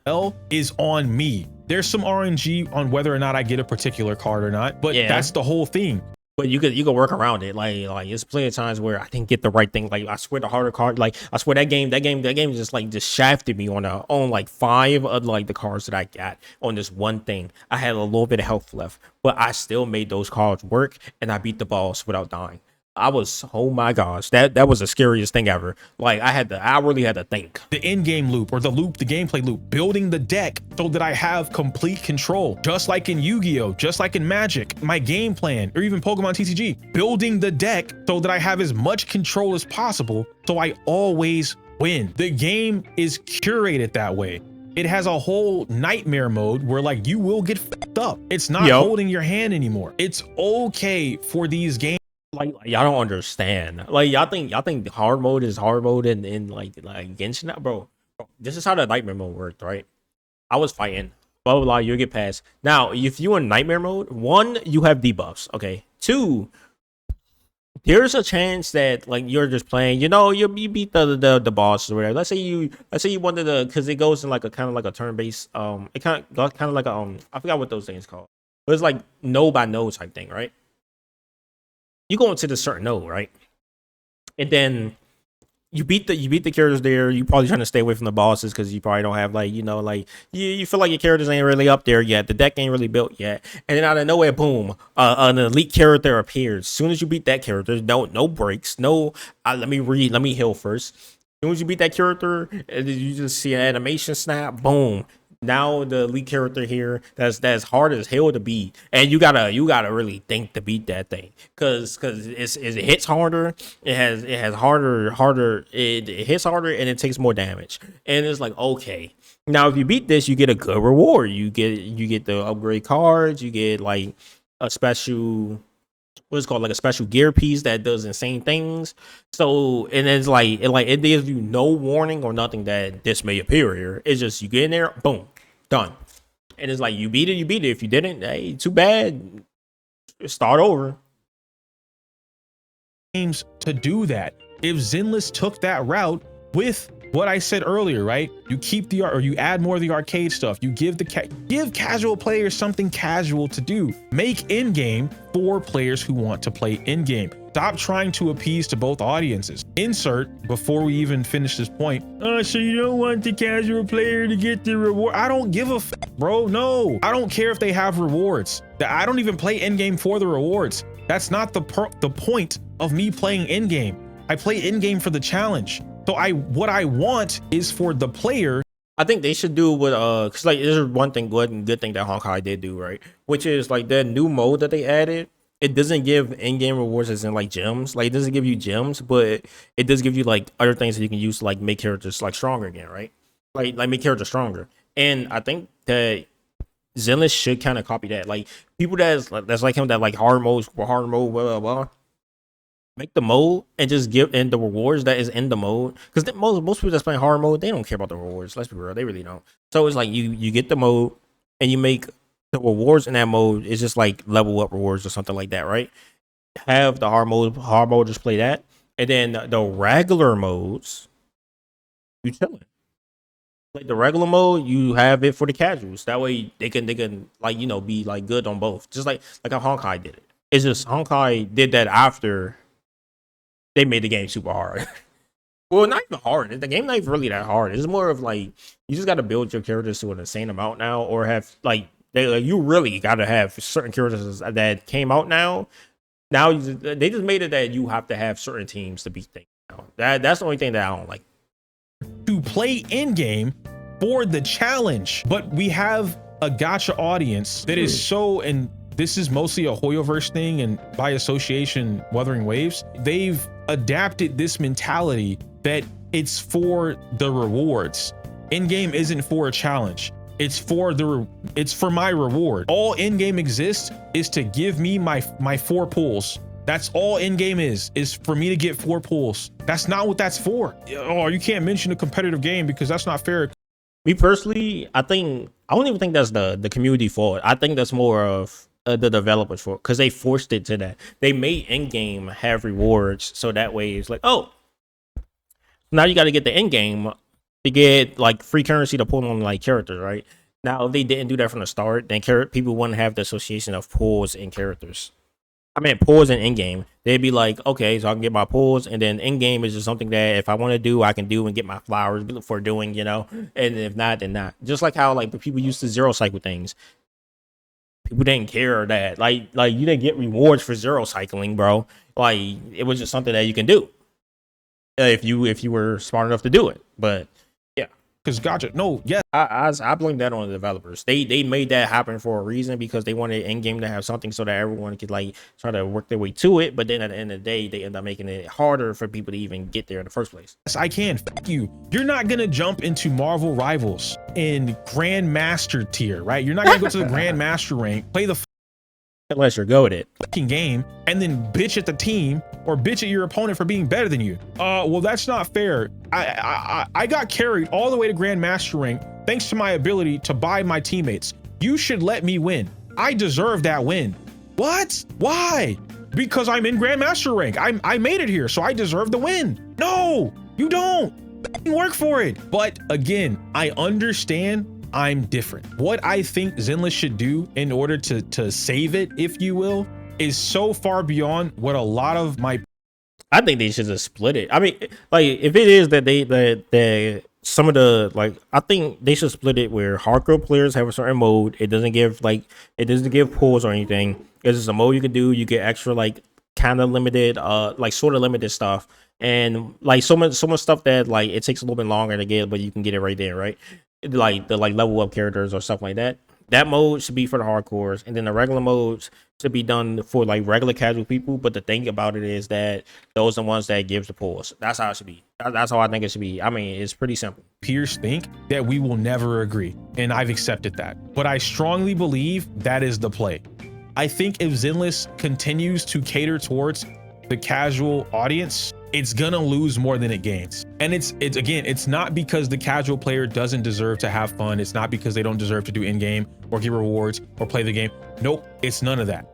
Is on me. There's some RNG on whether or not I get a particular card or not, but that's the whole thing. But you could work around it. Like it's plenty of times where I didn't get the right thing. Like I swear the harder card. Like I swear that game just shafted me on like 5 of like the cards that I got on this one thing. I had a little bit of health left, but I still made those cards work and I beat the boss without dying. I was, oh my gosh, that was the scariest thing ever. Like I really had to think. The in-game loop or the gameplay loop, building the deck so that I have complete control, just like in Yu-Gi-Oh, just like in Magic, my game plan, or even Pokemon TCG, building the deck so that I have as much control as possible so I always win. The game is curated that way. It has a whole nightmare mode where like you will get fucked up. It's not holding your hand anymore. It's okay for these games. Like y'all don't understand. Like y'all think hard mode is hard mode in like Genshin, bro. This is how the nightmare mode worked, right? I was fighting, blah blah blah. You get past. Now, if you in nightmare mode, 1, you have debuffs. Okay, 2, there's a chance that like you're just playing. You know, you beat the boss or whatever. Let's say you wanted to, because it goes in like a kind of like a turn based. It kind of like a I forgot what those things called. But it's like node by node type thing, right? You go into the certain node, right? And then you beat the characters there. You probably trying to stay away from the bosses because you probably don't have like, you know, like you feel like your characters ain't really up there yet. The deck ain't really built yet. And then out of nowhere, boom, an elite character appears. As soon as you beat that character, no breaks, no. Let me heal first. As soon as you beat that character, you just see an animation snap, boom. Now the lead character here that's hard as hell to beat, and you gotta really think to beat that thing, cause it hits harder, it hits harder, and it takes more damage. And it's like, okay, now if you beat this, you get a good reward. You get the upgrade cards, you get like a special, what's called like a special gear piece that does insane things. So, and it's like it gives you no warning or nothing that this may appear here. It's just you get in there, boom, done. And it's like you beat it. If you didn't, hey, too bad. Start over. Games to do that. If Zenless took that route with what I said earlier, right? You keep you add more of the arcade stuff. You give casual players something casual to do. Make in-game for players who want to play in-game. Stop trying to appease to both audiences. Insert, before we even finish this point, so you don't want the casual player to get the reward? I don't give a f, bro. No, I don't care if they have rewards. I don't even play in-game for the rewards. That's not the point of me playing in-game. I play in-game for the challenge. So what I want is for the player. I think they should do what because like there's one thing good thing that Honkai did do, right? Which is like that new mode that they added. It doesn't give in-game rewards as in like gems. Like it doesn't give you gems, but it does give you like other things that you can use to like make characters like stronger again, right? Like make characters stronger. And I think that Zenless should kind of copy that. Like people that's like him that like hard mode, blah blah blah. Make the mode and just give in the rewards that is in the mode, because most people that's playing hard mode, they don't care about the rewards. Let's be real, they really don't. So it's like you get the mode and you make the rewards in that mode. It's just like level up rewards or something like that, right? Have the hard mode just play that, and then the regular modes you chilling. Like the regular mode, you have it for the casuals. That way they can like, you know, be like good on both, just like how Honkai did it. It's just Honkai did that after they made the game super hard. Well, not even hard. The game not even really that hard. It's more of like you just got to build your characters to an insane amount now, or have you really got to have certain characters that came out now. Now they just made it that you have to have certain teams to beat things. Now. That's the only thing that I don't like. To play in game for the challenge, but we have a gacha audience that is so, and this is mostly a Hoyoverse thing, and by association, Wuthering Waves, they've adapted this mentality that it's for the rewards. In-game isn't for a challenge. It's for my reward. All in-game exists is to give me my 4 pulls. That's all in-game is for me to get 4 pulls. That's not what that's for. Oh, you can't mention a competitive game because that's not fair. Me personally, I don't even think that's the community fault. I think that's more of the developers fault because they forced it to that. They made in game have rewards, so that way it's like, oh, now you got to get the in game to get like free currency to pull on like characters, right? Now, if they didn't do that from the start, then people wouldn't have the association of pulls and characters. I mean, pulls and in game. They'd be like, okay, so I can get my pulls, and then in game is just something that if I want to do, I can do and get my flowers for doing, And if not, then not. Just like how like the people used to zero cycle things. People didn't care that like you didn't get rewards for zero cycling, bro. Like it was just something that you can do if you were smart enough to do it. But yeah, Because Gacha, no, yes, I blame that on the developers. They made that happen for a reason because they wanted in game to have something so that everyone could like try to work their way to it. But then at the end of the day, they end up making it harder for people to even get there in the first place. I can. Fuck you. You're not gonna jump into Marvel Rivals in Grandmaster tier, right? You're not gonna go to the Grandmaster rank, play the Unless you're goated. fucking game, and then bitch at the team or bitch at your opponent for being better than you. Well, that's not fair. I got carried all the way to Grandmaster rank thanks to my ability to buy my teammates. You should let me win. I deserve that win. What? Why? Because I'm in Grandmaster rank. I made it here, so I deserve the win. No, you don't. Work for it. But again, I understand I'm different. What I think Zenless should do in order to save it, if you will, is so far beyond what a lot of my I think they should just split it. I mean, like if it is that they some of the like, I think they should split it where hardcore players have a certain mode. It doesn't give pulls or anything. It's just a mode you can do. You get extra like kind of limited, like sort of limited stuff, and like so much stuff that like it takes a little bit longer to get, but you can get it right there, right? Like the like level up characters or stuff like that. That mode should be for the hardcores, and then the regular modes should be done for like regular casual people. But the thing about it is that those are the ones that gives the pulls. That's how it should be. That's how I think it should be. I mean, it's pretty simple. peers think that we will never agree, and I've accepted that. But I strongly believe that is the play. I think if Zenless continues to cater towards the casual audience, it's gonna lose more than it gains. And it's again, it's not because the casual player doesn't deserve to have fun. It's not because they don't deserve to do in-game or get rewards or play the game. Nope, it's none of that.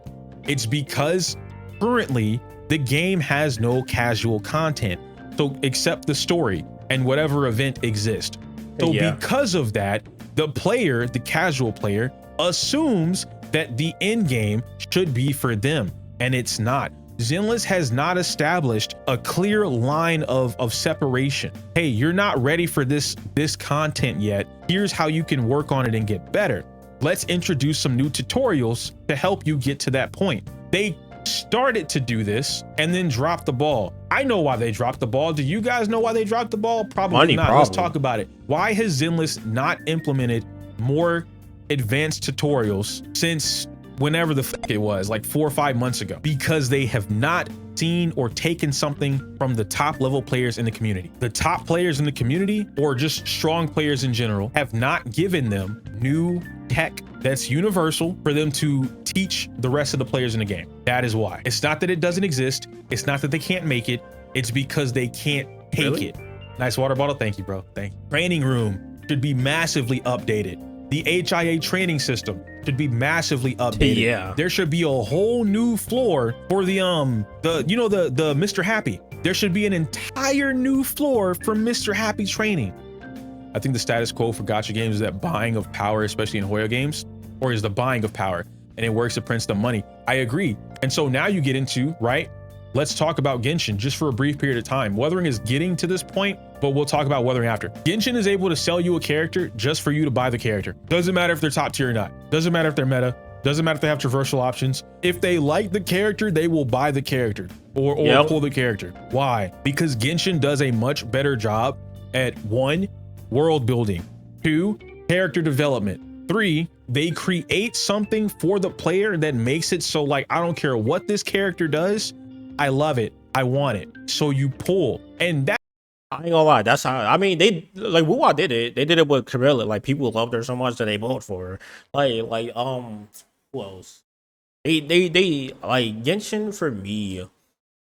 It's because currently the game has no casual content. So except the story and whatever event exists. So because of that, the player, the casual player, assumes that the end game should be for them, and it's not. Zenless has not established a clear line of separation. Hey, you're not ready for this content yet. Here's how you can work on it and get better. Let's introduce some new tutorials to help you get to that point. They started to do this and then dropped the ball. I know why they dropped the ball. Do you guys know why they dropped the ball? Probably not. Let's talk about it. Why has Zenless not implemented more advanced tutorials since whenever the fuck it was, like 4 or 5 months ago? Because they have not seen or taken something from the top level players in the community. The top players in the community, or just strong players in general, have not given them new tech that's universal for them to teach the rest of the players in the game. That is why. It's not that it doesn't exist. It's not that they can't make it. It's because they can't take it. Nice water bottle. Thank you, bro. Thank you. Training room should be massively updated. The HIA training system should be massively updated. Yeah. There should be a whole new floor for the Mr. Happy. There should be an entire new floor for Mr. Happy training. I think the status quo for gacha games is that buying of power, especially in Hoyo games, or is the buying of power, and it works to print the money. I agree. And so now you get into, right? Let's talk about Genshin just for a brief period of time. Weathering is getting to this point, but we'll talk about Weathering after. Genshin is able to sell you a character just for you to buy the character. Doesn't matter if they're top tier or not. Doesn't matter if they're meta. Doesn't matter if they have traversal options. If they like the character, they will buy the character or pull the character. Why? Because Genshin does a much better job at 1, world building, 2, character development, 3, they create something for the player that makes it so like, I don't care what this character does, I love it, I want it. So you pull, and that, I ain't gonna lie, that's how, I mean, they like Wuwa did it. They did it with Camilla. Like people loved her so much that they voted for her. Who else? They like Genshin for me.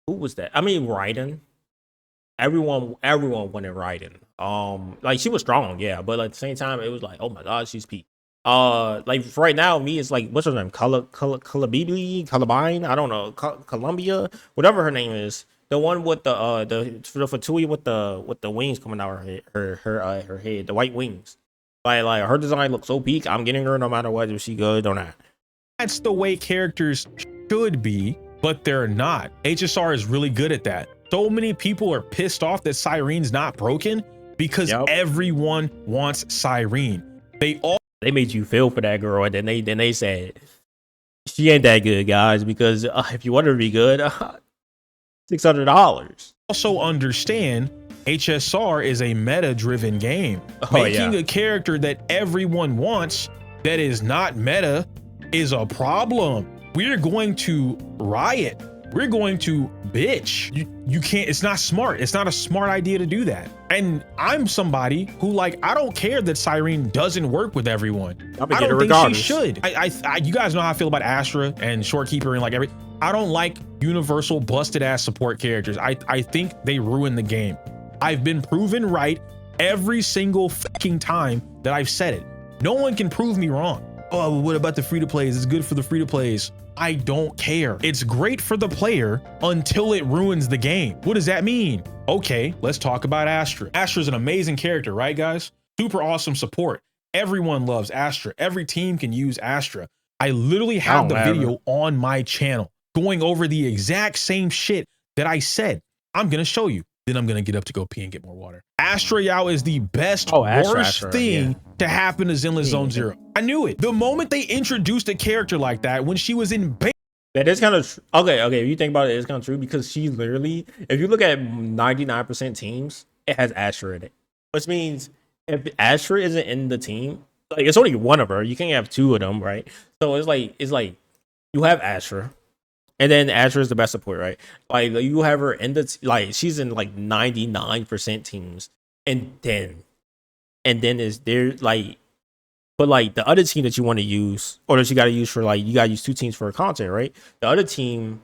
Who was that? I mean, Raiden. everyone wanted Raiden. Like she was strong, yeah, but at the same time, it was like, oh my god, she's peak. Like for right now, me, it's like what's her name, Columbine, I don't know, Columbia, whatever her name is, the one with the Fatui with the wings coming out her head, the white wings. Like her design looks so peak. I'm getting her no matter what, if she good or not. That's the way characters should be, but they're not. HSR is really good at that. So many people are pissed off that Cyrene's not broken because everyone wants Cyrene. They made you feel for that girl, and then they said she ain't that good, guys, because if you want her to be good, $600. Also understand HSR is a meta-driven game. Making a character that everyone wants that is not meta is a problem. We're going to riot. We're going to bitch. You can't, it's not smart. It's not a smart idea to do that. And I'm somebody who, like, I don't care that Cyrene doesn't work with everyone. I don't think she should. You guys know how I feel about Astra and Shorekeeper and like I don't like universal busted ass support characters. I think they ruin the game. I've been proven right every single fucking time that I've said it. No one can prove me wrong. Oh, well, what about the free-to-plays? It's good for the free-to-plays. I don't care. It's great for the player until it ruins the game. What does that mean? Okay, let's talk about Astra. Astra's an amazing character, right, guys? Super awesome support. Everyone loves Astra. Every team can use Astra. I literally have the video on my channel going over the exact same shit that I said. I'm going to show you. Then I'm going to get up to go pee and get more water. Astra Yao is the best, worst thing to happen to Zenless Zone Zero. I knew it. The moment they introduced a character like that, when she was in beta. That is kind of, okay, if you think about it, it's kind of true, because she literally, if you look at 99% teams, it has Astra in it. Which means if Astra isn't in the team, like it's only one of her. You can't have two of them, right? So it's like you have Astra. And then Astra is the best support, right? Like you have her in the like she's in like 99% teams, and then is there like, but like the other team that you want to use, or that you got to use for, like, you got to use two teams for content, right? The other team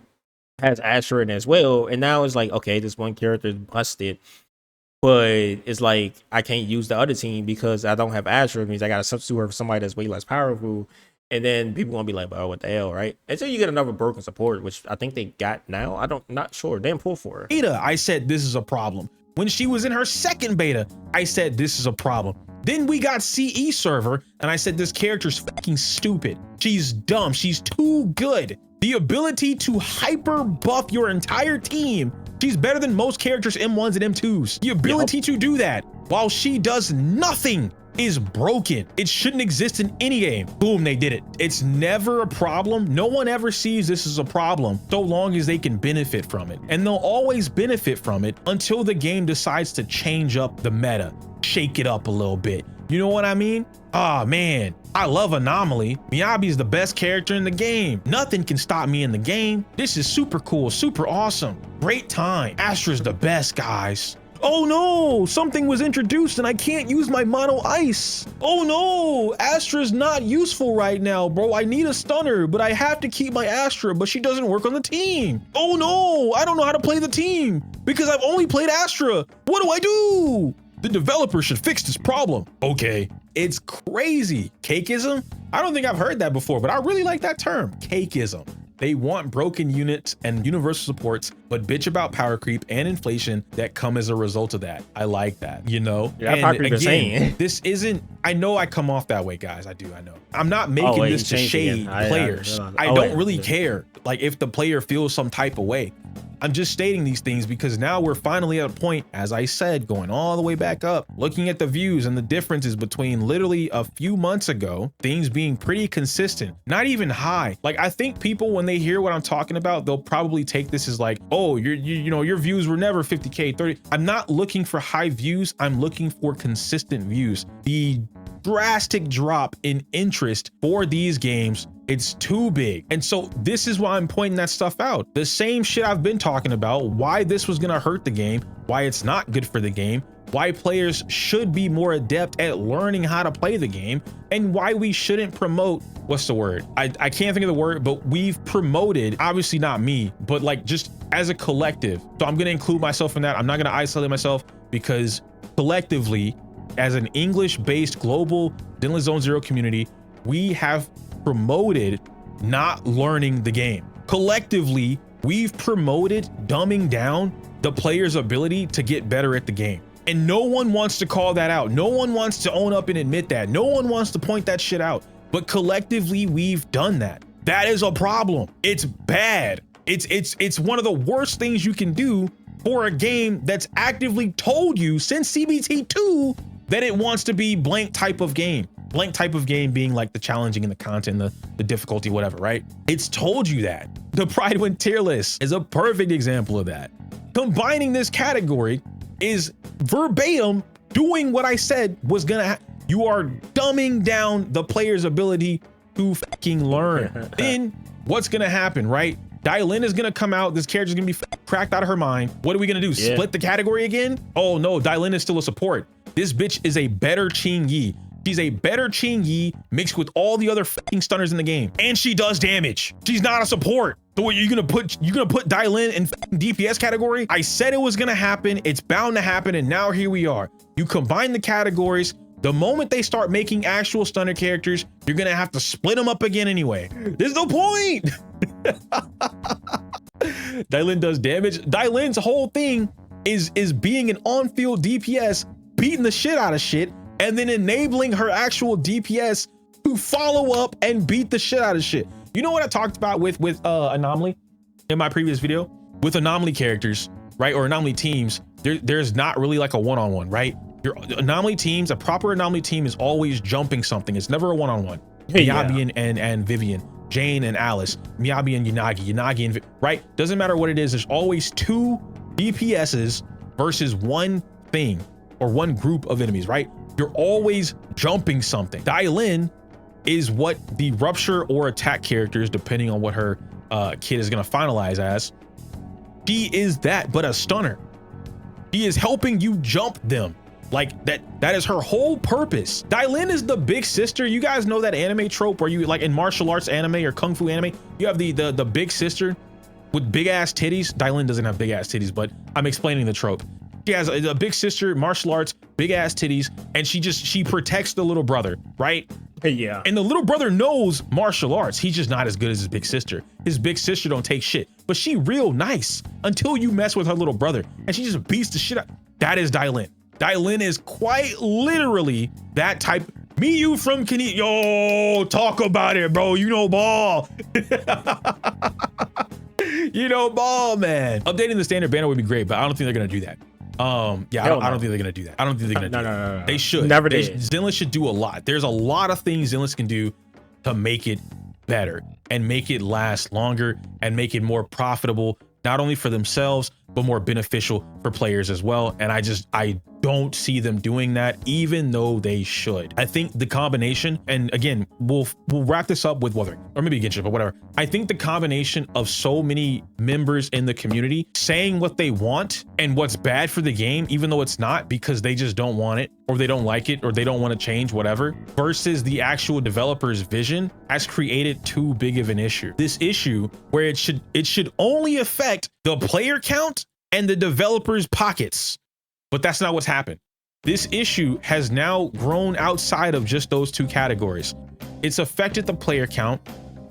has Astra in as well, and now it's like, okay, this one character is busted, but it's like I can't use the other team because I don't have Astra. It means I got to substitute her for somebody that's way less powerful. And then people gonna be like, "Oh, what the hell?" Right? Until you get another broken support, which I think they got now. Not sure. They didn't pull for her. Beta, I said this is a problem. When she was in her second beta, I said this is a problem. Then we got CE server, and I said this character's fucking stupid. She's dumb. She's too good. The ability to hyper buff your entire team. She's better than most characters M1s and M2s. The ability to do that while she does nothing is broken. It shouldn't exist in any game. Boom, they did it. It's never a problem. No one ever sees this as a problem so long as they can benefit from it. And they'll always benefit from it until the game decides to change up the meta, shake it up a little bit. You know what I mean? Ah, man, I love Anomaly. Miyabi is the best character in the game. Nothing can stop me in the game. This is super cool, super awesome. Great time. Astra's the best, guys. Oh no, something was introduced and I can't use my mono ice. Oh no, Astra's not useful right now, bro. I need a stunner, but I have to keep my Astra, but she doesn't work on the team. Oh no, I don't know how to play the team because I've only played Astra. What do I do? The developer should fix this problem. Okay, it's crazy. Cakeism? I don't think I've heard that before, but I really like that term, cakeism. They want broken units and universal supports, but bitch about power creep and inflation that come as a result of that. I like that, you know? Yeah, and again, this isn't, I know I come off that way, guys. I know. I'm not making this to shade players. I don't really care, like, if the player feels some type of way. I'm just stating these things because now we're finally at a point, as I said, going all the way back up, looking at the views and the differences between literally a few months ago, things being pretty consistent, not even high. Like, I think people, when they hear what I'm talking about, they'll probably take this as like, oh, you know, your views were never 50K, 30. I'm not looking for high views. I'm looking for consistent views. The drastic drop in interest for these games, it's too big. And so this is why I'm pointing that stuff out. The same shit I've been talking about, why this was gonna hurt the game, why it's not good for the game, why players should be more adept at learning how to play the game, and why we shouldn't promote, what's the word? I can't think of the word, but we've promoted, obviously not me, but like just as a collective, so I'm going to include myself in that. I'm not going to isolate myself, because collectively, as an English-based global Zenless Zone Zero community, we have promoted not learning the game. Collectively, we've promoted dumbing down the player's ability to get better at the game. And no one wants to call that out. No one wants to own up and admit that. No one wants to point that shit out. But collectively, we've done that. That is a problem. It's bad. It's one of the worst things you can do for a game that's actively told you since CBT2 that it wants to be blank type of game. Blank type of game being like the challenging and the content, the difficulty, whatever, right? It's told you that. The Pride Win tier list is a perfect example of that. Combining this category is verbatim doing what I said was gonna happen. You are dumbing down the player's ability to fucking learn. Then what's gonna happen, right? Dylin is gonna come out. This character's gonna be cracked out of her mind. What are we gonna do? Yeah. Split the category again? Oh no, Dylin is still a support. This bitch is a better Ching Yi. She's a better Ching Yi mixed with all the other fucking stunners in the game. And she does damage. She's not a support. So what, you're gonna put Dylin in DPS category? I said it was gonna happen. It's bound to happen, and now here we are. You combine the categories. The moment they start making actual stunner characters, you're gonna have to split them up again anyway. There's no point. Dylin does damage. Dylin's whole thing is being an on-field DPS, beating the shit out of shit, and then enabling her actual DPS to follow up and beat the shit out of shit. You know what I talked about with Anomaly in my previous video? With Anomaly characters, right? Or Anomaly teams, there's not really like a one-on-one, right? Your Anomaly teams, a proper Anomaly team is always jumping something. It's never a one-on-one. Yeah. Miyabi and Vivian, Jane and Alice, Miyabi and Yanagi and right? Doesn't matter what it is. There's always two DPSs versus one thing or one group of enemies, right? You're always jumping something. Dylin is what the rupture or attack characters, depending on what her kit is gonna finalize as. She is that, but a stunner. She is helping you jump them. Like that is her whole purpose. Dylin is the big sister. You guys know that anime trope where you, like in martial arts anime or kung fu anime, you have the big sister with big ass titties. Dylin doesn't have big ass titties, but I'm explaining the trope. She has a big sister, martial arts, big ass titties, and she protects the little brother, right? Yeah. And the little brother knows martial arts. He's just not as good as his big sister. His big sister don't take shit, but she real nice until you mess with her little brother, and she just beats the shit out. That is Dylin. Dylin is quite literally that type. Me, you from Kani. Yo, talk about it, bro. You know ball. You know ball, man. Updating the standard banner would be great, but I don't think they're gonna do that. Yeah, I don't think they're gonna do that. I don't think they're gonna do that. No. They should. Never did. Zenless should do a lot. There's a lot of things Zenless can do to make it better and make it last longer and make it more profitable, not only for themselves, but more beneficial for players as well. And I don't see them doing that, even though they should. I think the combination, and again, we'll wrap this up with Wuthering, or maybe Genshin, but whatever. I think the combination of so many members in the community saying what they want and what's bad for the game, even though it's not, because they just don't want it, or they don't like it, or they don't want to change, whatever, versus the actual developer's vision, has created too big of an issue. This issue where it should only affect the player count and the developer's pockets. But that's not what's happened. This issue has now grown outside of just those two categories. It's affected the player count,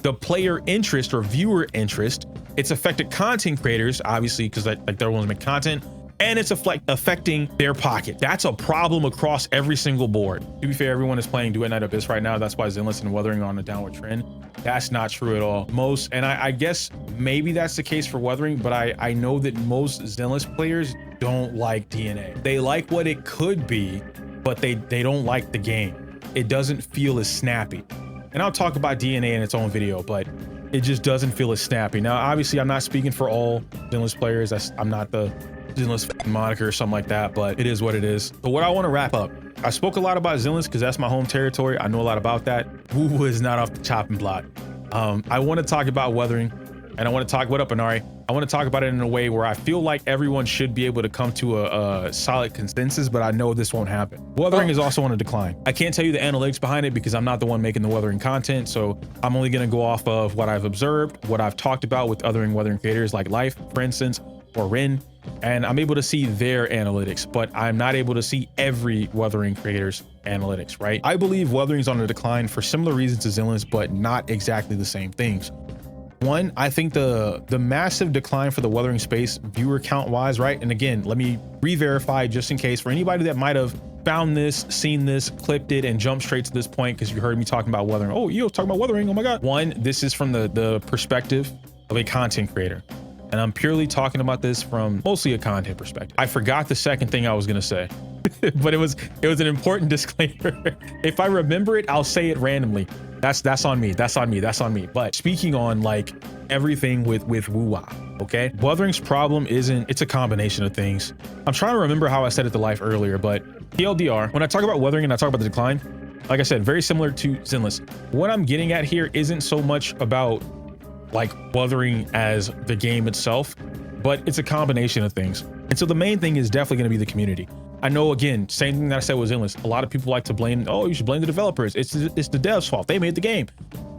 the player interest or viewer interest. It's affected content creators, obviously, because like they're the ones that make content, and it's affecting their pocket. That's a problem across every single board. To be fair, everyone is playing Duet Night Abyss right now. That's why Zenless and Wuthering are on a downward trend. That's not true at all. And I guess maybe that's the case for Wuthering, but I know that most Zenless players don't like DNA. They like what it could be, but they don't like the game. It doesn't feel as snappy. And I'll talk about DNA in its own video, but it just doesn't feel as snappy. Now, obviously, I'm not speaking for all Zenless players. I'm not the Zenless moniker or something like that, but it is what it is. But what I want to wrap up, I spoke a lot about Zenless because that's my home territory. I know a lot about that. Woo is not off the chopping block. I want to talk about Wuthering And I want to talk, what up, Inari? I want to talk about it in a way where I feel like everyone should be able to come to a solid consensus, but I know this won't happen. Weathering is also on a decline. I can't tell you the analytics behind it because I'm not the one making the weathering content. So I'm only going to go off of what I've observed, what I've talked about with other weathering creators like Life, for instance, or Rin. And I'm able to see their analytics, but I'm not able to see every weathering creator's analytics, right? I believe weathering is on a decline for similar reasons to Zinless, but not exactly the same things. One, I think the massive decline for the weathering space viewer count wise, right? And again, let me re-verify just in case for anybody that might have found this, seen this, clipped it, and jumped straight to this point because you heard me talking about weathering. Oh, you talking about weathering? Oh my God. One, this is from the perspective of a content creator. And I'm purely talking about this from mostly a content perspective. I forgot the second thing I was gonna say, but it was an important disclaimer. If I remember it, I'll say it randomly. That's on me. That's on me. That's on me. But speaking on like everything with woo-wah, okay? Weathering's problem it's a combination of things. I'm trying to remember how I said it to Life earlier, but TLDR, when I talk about weathering and I talk about the decline, like I said, very similar to Zinless. What I'm getting at here isn't so much about like weathering as the game itself, but it's a combination of things. And so the main thing is definitely going to be the community. I know, again, same thing that I said was Endless. A lot of people like to blame, oh, you should blame the developers. It's the devs' fault. They made the game.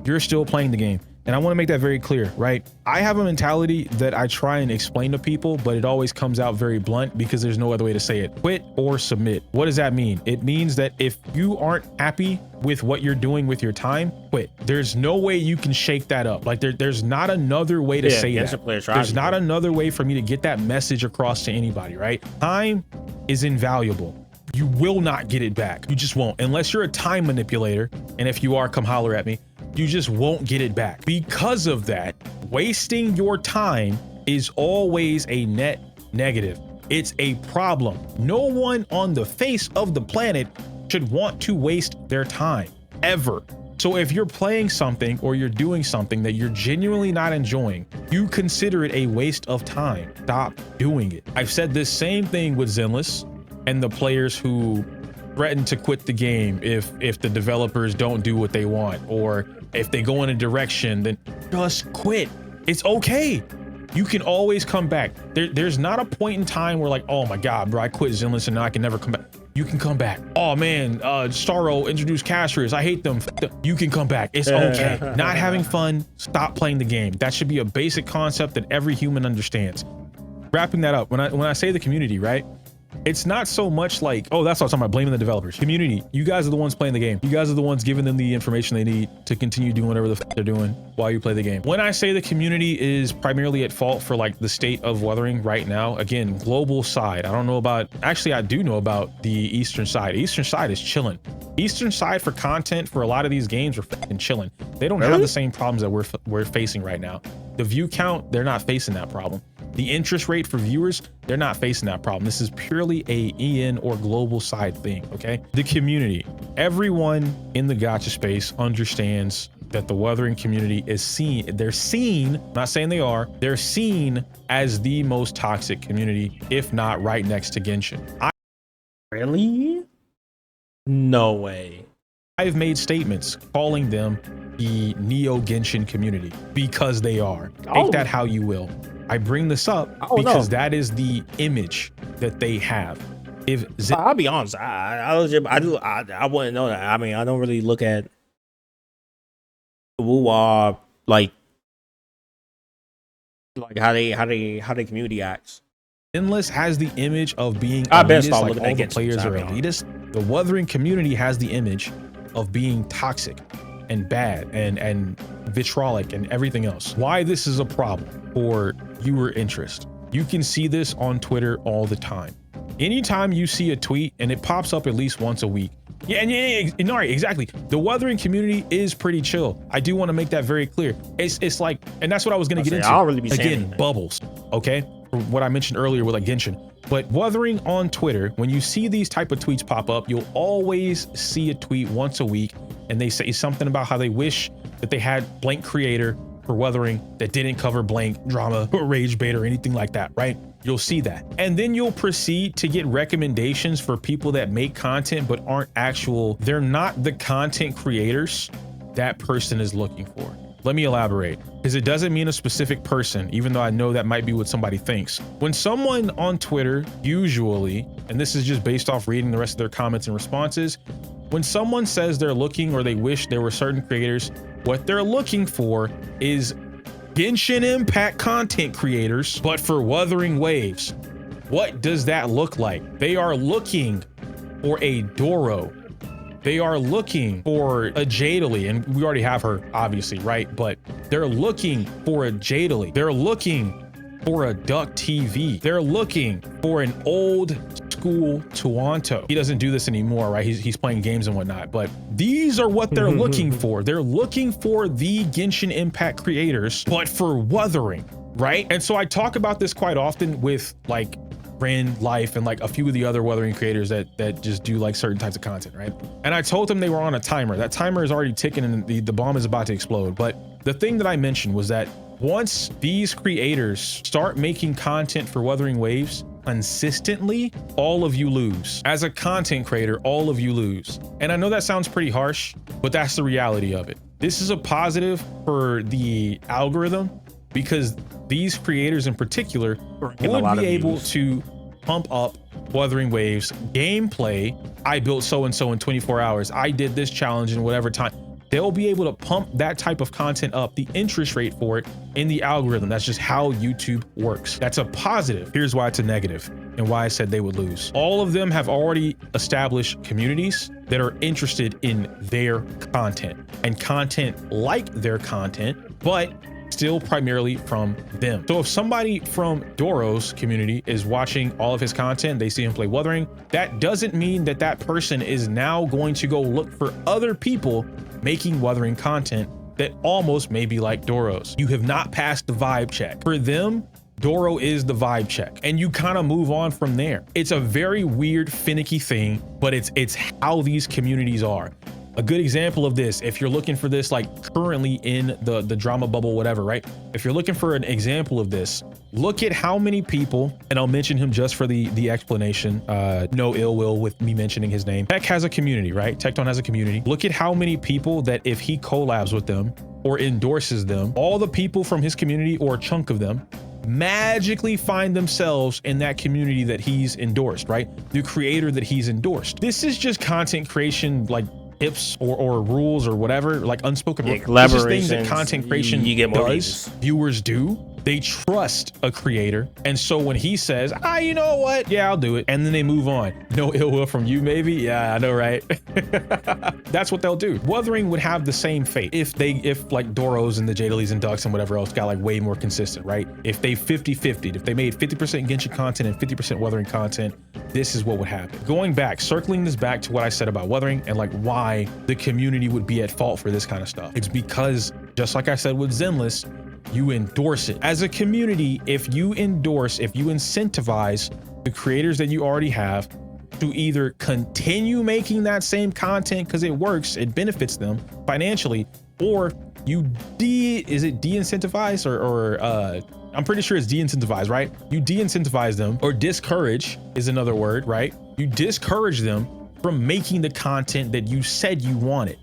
You're still playing the game. And I want to make that very clear, right? I have a mentality that I try and explain to people, but it always comes out very blunt because there's no other way to say it. Quit or submit. What does that mean? It means that if you aren't happy with what you're doing with your time, quit. There's no way you can shake that up. Like there's not another way to say that. There's not another way for me to get that message across to anybody, right? Time is invaluable. You will not get it back. You just won't, unless you're a time manipulator. And if you are, come holler at me. You just won't get it back. Because of that, wasting your time is always a net negative. It's a problem. No one on the face of the planet should want to waste their time, ever. So if you're playing something or you're doing something that you're genuinely not enjoying, you consider it a waste of time. Stop doing it. I've said this same thing with Zenless and the players who threaten to quit the game if the developers don't do what they want, or if they go in a direction, then just quit. It's okay. You can always come back. There's not a point in time where like, oh my God, bro, I quit Zenless and now I can never come back. You can come back. Oh man, Starro introduced casters. I hate them. You can come back. It's okay. Not having fun, stop playing the game. That should be a basic concept that every human understands. Wrapping that up, when I say the community, right? It's not so much like, oh, that's what I'm talking about, blaming the developers. Community, you guys are the ones playing the game. You guys are the ones giving them the information they need to continue doing whatever the they're doing while you play the game. When I say the community is primarily at fault for like the state of weathering right now, again, global side, I don't know about, actually I do know about the Eastern side. Eastern side is chilling. Eastern side for content for a lot of these games are fucking chilling. They don't have the same problems that we're facing right now. The view count, they're not facing that problem. The interest rate for viewers, they're not facing that problem. This is purely a EN or global side thing, okay? The community, everyone in the gacha space understands that the weathering community is seen, they're seen, not saying they are, they're seen as the most toxic community, if not right next to Genshin. Really? No way. I've made statements calling them the Neo Genshin community because they are. Take that how you will. I bring this up because that is the image that they have. If I'll be honest, I wouldn't know that. I mean, I don't really look at woo-wah like how they community acts. Endless has the image of being elitist, like all the players are elitist. The weathering community has the image of being toxic and bad and vitriolic and everything else. Why this is a problem for viewer interest. You can see this on Twitter all the time. Anytime you see a tweet, and it pops up at least once a week. Yeah, no, exactly. The weathering community is pretty chill. I do want to make that very clear. It's like, and that's what I was going to get into. I'll really be again, bubbles, okay? What I mentioned earlier with like Genshin. But weathering on Twitter, when you see these type of tweets pop up, you'll always see a tweet once a week, and they say something about how they wish that they had blank creator for weathering that didn't cover blank drama or rage bait or anything like that, right? You'll see that. And then you'll proceed to get recommendations for people that make content but aren't they're not the content creators that person is looking for. Let me elaborate, because it doesn't mean a specific person, even though I know that might be what somebody thinks. When someone on Twitter, usually, and this is just based off reading the rest of their comments and responses, when someone says they're looking or they wish there were certain creators, what they're looking for is Genshin Impact content creators, but for Wuthering Waves. What does that look like? They are looking for a Doro. They are looking for a Jadali, and we already have her, obviously, right? But they're looking for a Jadali. They're looking for a Duck TV. They're looking for an old school Tuanto. He doesn't do this anymore, right? He's playing games and whatnot, but these are what they're looking for. They're looking for the Genshin Impact creators, but for Wuthering, right? And so I talk about this quite often with like Ren, Life, and like a few of the other Wuthering creators that just do like certain types of content, right? And I told them they were on a timer. That timer is already ticking and the bomb is about to explode. But the thing that I mentioned was that once these creators start making content for Wuthering Waves consistently, all of you lose. As a content creator, all of you lose. And I know that sounds pretty harsh, but that's the reality of it. This is a positive for the algorithm, because these creators in particular would be able to pump up Wuthering Waves gameplay. I built so-and-so in 24 hours. I did this challenge in whatever time. They'll be able to pump that type of content up, the interest rate for it in the algorithm. That's just how YouTube works. That's a positive. Here's why it's a negative and why I said they would lose. All of them have already established communities that are interested in their content and content like their content, but still primarily from them. So if somebody from Doro's community is watching all of his content, they see him play Wuthering, that doesn't mean that that person is now going to go look for other people making Wuthering content that almost may be like Doro's. You have not passed the vibe check. For them, Doro is the vibe check, and you kind of move on from there. It's a very weird, finicky thing, but it's how these communities are. A good example of this, if you're looking for this like currently in the drama bubble, whatever, right? If you're looking for an example of this, look at how many people, and I'll mention him just for the explanation, no ill will with me mentioning his name. Tech has a community, right? Tecton has a community. Look at how many people that if he collabs with them or endorses them, all the people from his community or a chunk of them magically find themselves in that community that he's endorsed, right? The creator that he's endorsed. This is just content creation, like tips or rules or whatever, like unspoken collaborations, things that content creation you get more does, viewers do. They trust a creator, and so when he says, you know what, yeah, I'll do it, and then they move on. No ill will from you, maybe. Yeah, I know, right? That's what they'll do. Wuthering would have the same fate if like Doros and the Jadalis and Ducks and whatever else got like way more consistent, right? If they 50-50'd, if they made 50% Genshin content and 50% Wuthering content, this is what would happen. Going back, circling this back to what I said about Wuthering and like why the community would be at fault for this kind of stuff. It's because, just like I said with Zenless, you endorse it. As a community, if you endorse, if you incentivize the creators that you already have to either continue making that same content because it works, it benefits them financially, or you de-incentivize or I'm pretty sure it's de-incentivize, right? You de-incentivize them, or discourage is another word, right? You discourage them from making the content that you said you wanted.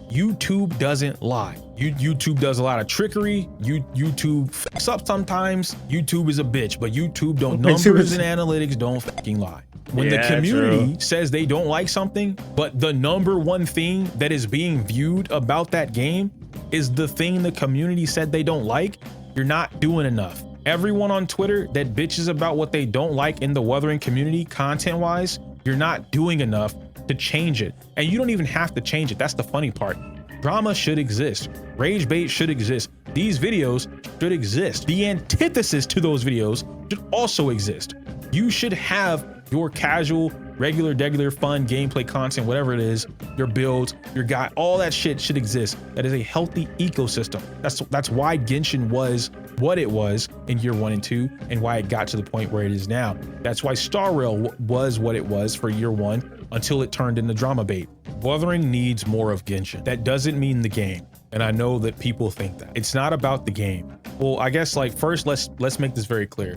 YouTube doesn't lie. YouTube does a lot of trickery. YouTube fucks up sometimes. YouTube is a bitch, but YouTube don't, numbers and analytics don't fucking lie. When the community says they don't like something, but the number one thing that is being viewed about that game is the thing the community said they don't like, you're not doing enough. Everyone on Twitter that bitches about what they don't like in the Wuthering community content-wise, you're not doing enough to change it. And you don't even have to change it. That's the funny part. Drama should exist. Rage bait should exist. These videos should exist. The antithesis to those videos should also exist. You should have your casual, regular, degular, fun gameplay content, whatever it is, your builds, your guide, all that shit should exist. That is a healthy ecosystem. That's why Genshin was what it was in year 1 and 2, and why it got to the point where it is now. That's why Star Rail was what it was for year 1 until it turned into drama bait. Wuthering needs more of Genshin. That doesn't mean the game. And I know that people think that. It's not about the game. Well, I guess like first, let's make this very clear.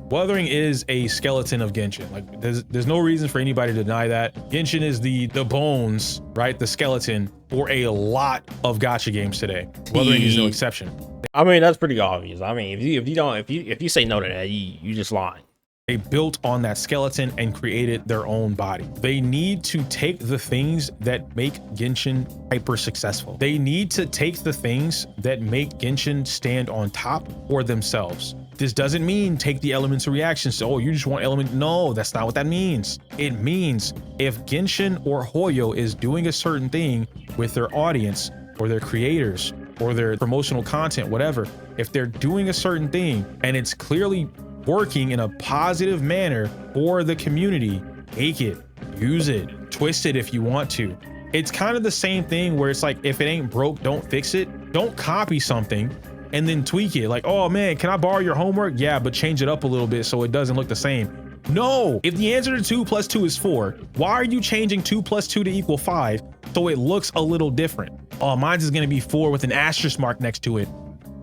Wuthering is a skeleton of Genshin. Like there's no reason for anybody to deny that. Genshin is the bones, right? The skeleton for a lot of gacha games today. Wuthering is no exception. I mean, that's pretty obvious. I mean, if you say no to that, you just lying. They built on that skeleton and created their own body. They need to take the things that make Genshin hyper successful. They need to take the things that make Genshin stand on top for themselves. This doesn't mean take the elements of reactions. So, oh, you just want element. No, that's not what that means. It means if Genshin or Hoyo is doing a certain thing with their audience or their creators or their promotional content, whatever, if they're doing a certain thing and it's clearly working in a positive manner for the community, take it, use it, twist it if you want to. It's kind of the same thing where it's like, if it ain't broke, don't fix it. Don't copy something and then tweak it. Like, oh man, can I borrow your homework? Yeah, but change it up a little bit so it doesn't look the same. No, if the answer to 2 + 2 is 4, why are you changing 2 + 2 to = 5 so it looks a little different? Oh, mine's is gonna be 4 with an asterisk mark next to it.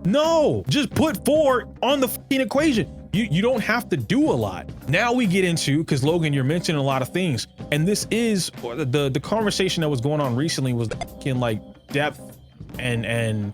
No, just put 4 on the fucking equation. You don't have to do a lot. Now we get into, because Logan, you're mentioning a lot of things, and this is the conversation that was going on recently was in like depth and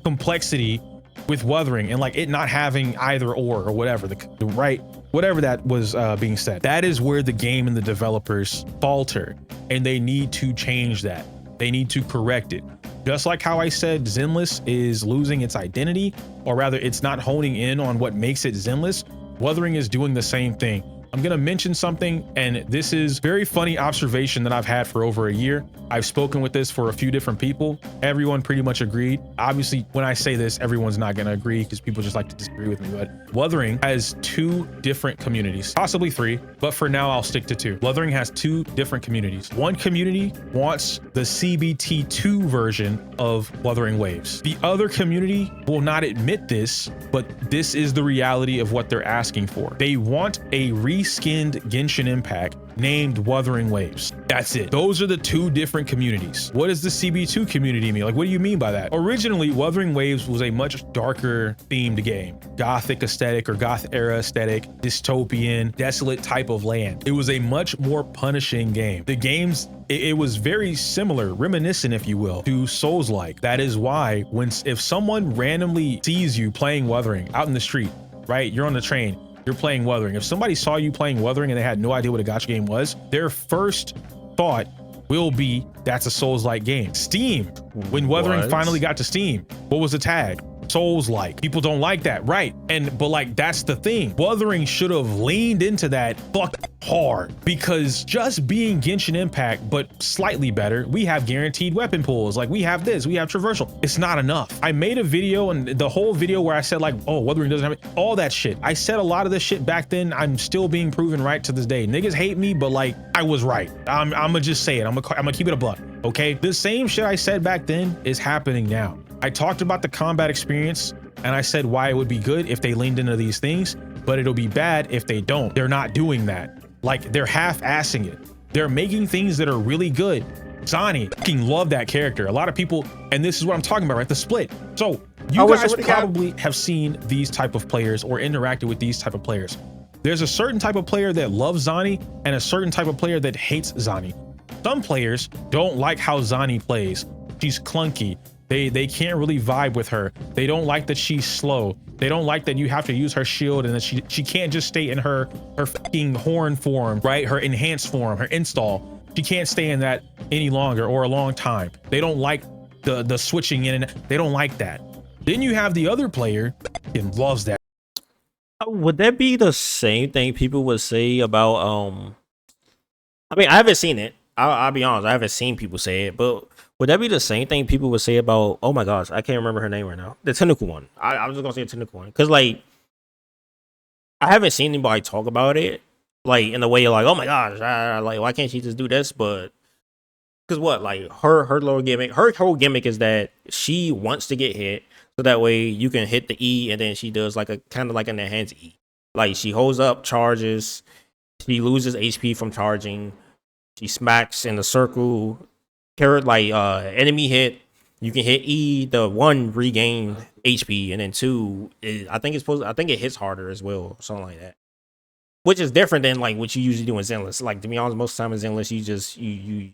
complexity with Wuthering and like it not having either or whatever, the right, whatever that was being said. That is where the game and the developers falter, and they need to change that. They need to correct it. Just like how I said Zenless is losing its identity, or rather it's not honing in on what makes it Zenless, Wuthering is doing the same thing. I'm gonna mention something, and this is very funny observation that I've had for over a year. I've spoken with this for a few different people. Everyone pretty much agreed. Obviously, when I say this, everyone's not gonna agree because people just like to disagree with me, but Wuthering has 2 different communities, possibly 3, but for now I'll stick to 2. Wuthering has 2 different communities. One community wants the CBT2 version of Wuthering Waves. The other community will not admit this, but this is the reality of what they're asking for. They want a reskinned Genshin Impact named Wuthering Waves. That's it. Those are the 2 different communities. What does the CB2 community mean? Like, what do you mean by that? Originally, Wuthering Waves was a much darker themed game. Gothic aesthetic or goth era aesthetic, dystopian, desolate type of land. It was a much more punishing game. The games, it was very similar, reminiscent, if you will, to Souls-like. That is why if someone randomly sees you playing Wuthering out in the street, right? You're on the train, you're playing Wuthering. If somebody saw you playing Wuthering and they had no idea what a gacha game was, their first thought will be that's a Souls-like game. Steam, when Wuthering finally got to Steam, what was the tag? Souls-like. People don't like that, right? But like, that's the thing. Wuthering should have leaned into that hard, because just being Genshin Impact but slightly better, we have guaranteed weapon pools, like we have this, we have traversal. It's not enough. I made a video, and the whole video where I said like, oh, Wuthering doesn't have it, all that shit. I said a lot of this shit back then. I'm still being proven right to this day. Niggas hate me, but like, I was right. I'm gonna just say it. I'm gonna keep it a buck, okay? The same shit I said back then is happening now. I talked about the combat experience, and I said why it would be good if they leaned into these things, but it'll be bad if they don't. They're not doing that. Like, they're half-assing it. They're making things that are really good. Zani, fucking love that character. A lot of people, and this is what I'm talking about, right? The split. So you guys probably have seen these type of players or interacted with these type of players. There's a certain type of player that loves Zani and a certain type of player that hates Zani. Some players don't like how Zani plays. She's clunky. They can't really vibe with her. They don't like that she's slow. They don't like that you have to use her shield and that she can't just stay in her fucking horn form, right? Her enhanced form, her install. She can't stay in that any longer or a long time. They don't like the switching in, and they don't like that. Then you have the other player and loves that. Would that be the same thing people would say about I mean, I haven't seen it. I'll be honest, I haven't seen people say it, but would that be the same thing people would say about, oh my gosh, I can't remember her name right now, the technical one? I was just gonna say the technical one, because like, I haven't seen anybody talk about it like in the way you're like, oh my gosh, like, why can't she just do this? But because what, like, her little gimmick, her whole gimmick is that she wants to get hit, so that way you can hit the E, and then she does like a kind of like an enhanced E, like she holds up, charges, she loses HP from charging, she smacks in the circle, like enemy hit, you can hit E, the 1 regain HP, and then 2 I think it hits harder as well, something like that, which is different than like what you usually do in Zenless. Like, to be honest, most of the time in Zenless you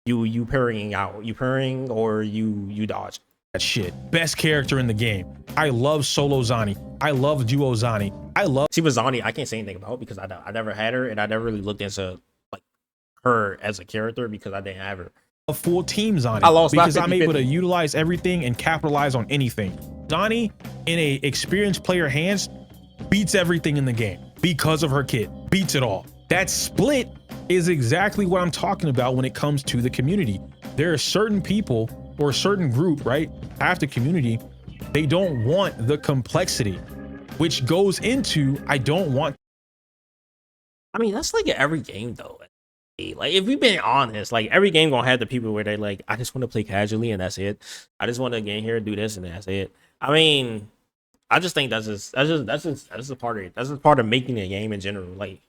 you parrying out, you parrying or you dodge. That shit. Best character in the game. I love solo Zani. I love duo Zani. I love. See, with Zani, I can't say anything about because I never had her and I never really looked into like her as a character because I didn't have her. A full team Zani. I lost because 50, I'm able to utilize everything and capitalize on anything. Zani, in a experienced player hands, beats everything in the game because of her kit. Beats it all. That split is exactly what I'm talking about when it comes to the community. There are certain people or a certain group, right, after community, they don't want the complexity, which goes into I don't want. I mean, that's like every game though. Like if we've been honest, like every game gonna have the people where they like, I just want to play casually and that's it. I just want to get in here, do this and that's it. I mean, I just think that's just a part of it. That's just part of making a game in general. Like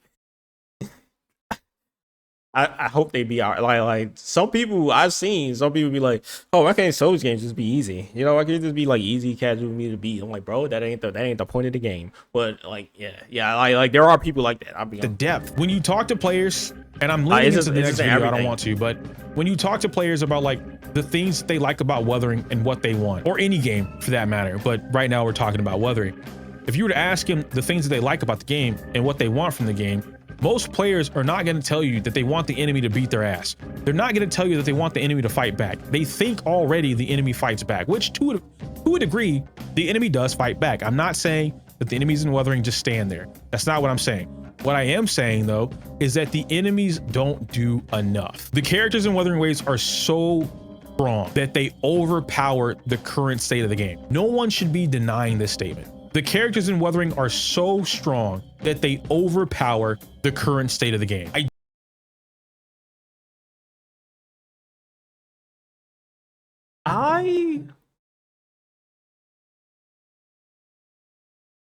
I hope they be out. Like some people I've seen, some people be like, oh, why can't Souls games just be easy? You know, why can't it just be like easy, casual, me to beat? I'm like, bro, that ain't the point of the game. But like, yeah, like there are people like that. I'll be the honest. depth when you talk to players, and I'm leading into the next video. I don't want to, but when you talk to players about like the things they like about Wuthering and what they want, or any game for that matter, but right now we're talking about Wuthering. If you were to ask them the things that they like about the game and what they want from the game, most players are not going to tell you that they want the enemy to beat their ass. They're not going to tell you that they want the enemy to fight back. They think already the enemy fights back, which to a degree, the enemy does fight back. I'm not saying that the enemies in Wuthering just stand there. That's not what I'm saying. What I am saying though, is that the enemies don't do enough. The characters in Wuthering Waves are so strong that they overpower the current state of the game. No one should be denying this statement. The characters in Wuthering are so strong that they overpower the current state of the game. I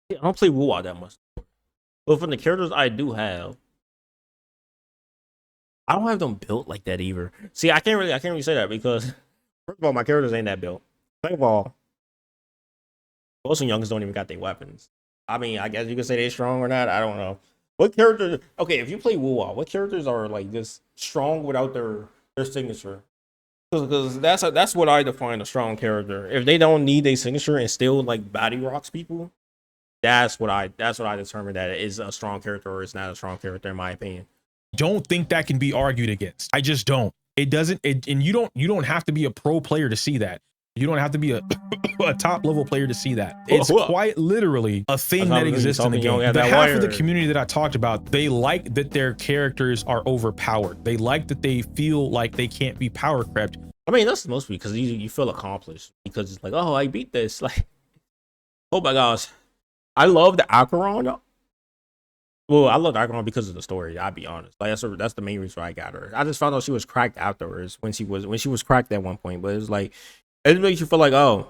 don't play WoW that much, but from the characters I do have, I don't have them built like that either. See, I can't really say that because first of all, my characters ain't that built. Second of all, most of youngsters don't even got their weapons. I mean, I guess you could say they're strong or not. I don't know. What character? Okay, if you play WoW, what characters are like just strong without their signature? Because that's what I define a strong character. If they don't need a signature and still like body rocks people, that's what I determine that is a strong character or it's not a strong character in my opinion. Don't think that can be argued against. I just don't. It doesn't. And you don't have to be a pro player to see that. You don't have to be a top level player to see that. It's quite literally a thing that exists in the game. The half of the community that I talked about, they like that their characters are overpowered. They like that they feel like they can't be power crept. I mean, that's mostly because you feel accomplished because it's like, oh, I beat this. Like, oh my gosh, I love the Acheron. Well, I love Acheron because of the story. I'll be honest. Like that's the main reason why I got her. I just found out she was cracked afterwards when she was cracked at one point. But it's like, it makes you feel like, oh,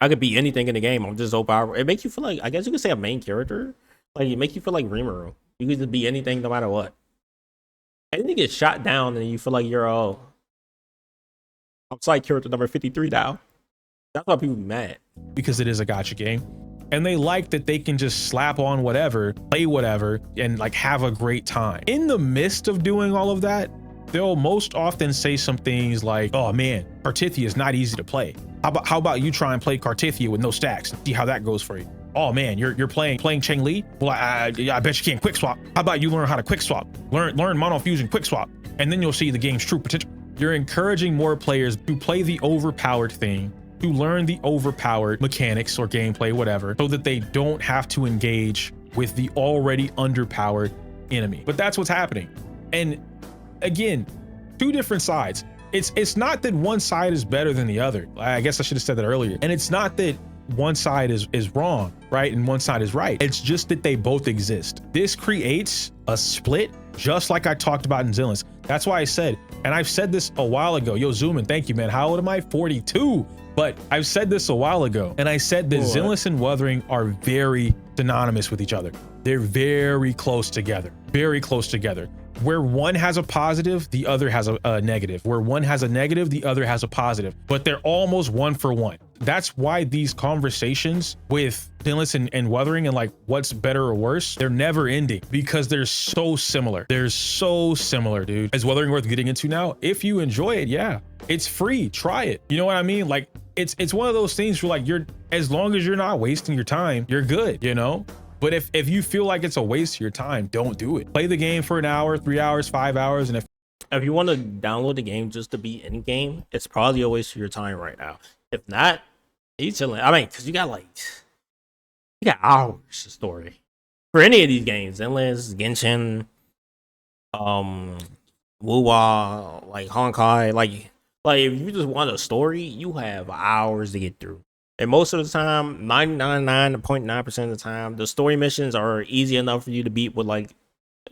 I could be anything in the game. I'm just so powerful. It makes you feel like, I guess you could say a main character. Like it makes you feel like Rimuru. You could just be anything no matter what. And then you get shot down and you feel like you're outside character number 53 now. That's why people be mad. Because it is a gacha game. And they like that they can just slap on whatever, play whatever, and like have a great time. In the midst of doing all of that, they'll most often say some things like, oh man, Cartithia is not easy to play. How about you try and play Cartithia with no stacks and see how that goes for you? Oh man, you're playing Cheng Li? Well, I bet you can't quick swap. How about you learn how to quick swap? Learn mono fusion quick swap, and then you'll see the game's true potential. You're encouraging more players to play the overpowered thing, to learn the overpowered mechanics or gameplay, whatever, so that they don't have to engage with the already underpowered enemy. But that's what's happening. And again, two different sides. It's not that one side is better than the other. I guess I should have said that earlier. And it's not that one side is wrong, right? And one side is right. It's just that they both exist. This creates a split, just like I talked about in Zillins. That's why I said, and I've said this a while ago. Yo, Zoomin, thank you, man. How old am I? 42. But I've said this a while ago, and I said that Zillins and Wuthering are very synonymous with each other. They're very close together, very close together. Where one has a positive, the other has a negative. Where one has a negative, the other has a positive, but they're almost one for one. That's why these conversations with Zinless and Wuthering and like what's better or worse, they're never ending because they're so similar. They're so similar, dude. Is Wuthering worth getting into now? If you enjoy it, yeah, it's free. Try it. You know what I mean? Like it's one of those things where like as long as you're not wasting your time, you're good, you know? But if you feel like it's a waste of your time, don't do it. Play the game for an hour, 3 hours, 5 hours, and if you want to download the game just to be in game, it's probably a waste of your time right now. If not, you chilling. I mean, because you got hours of story for any of these games. Endless, Genshin, Wuwa, like Honkai, like if you just want a story, you have hours to get through. And most of the time, 99.9% of the time, the story missions are easy enough for you to beat with like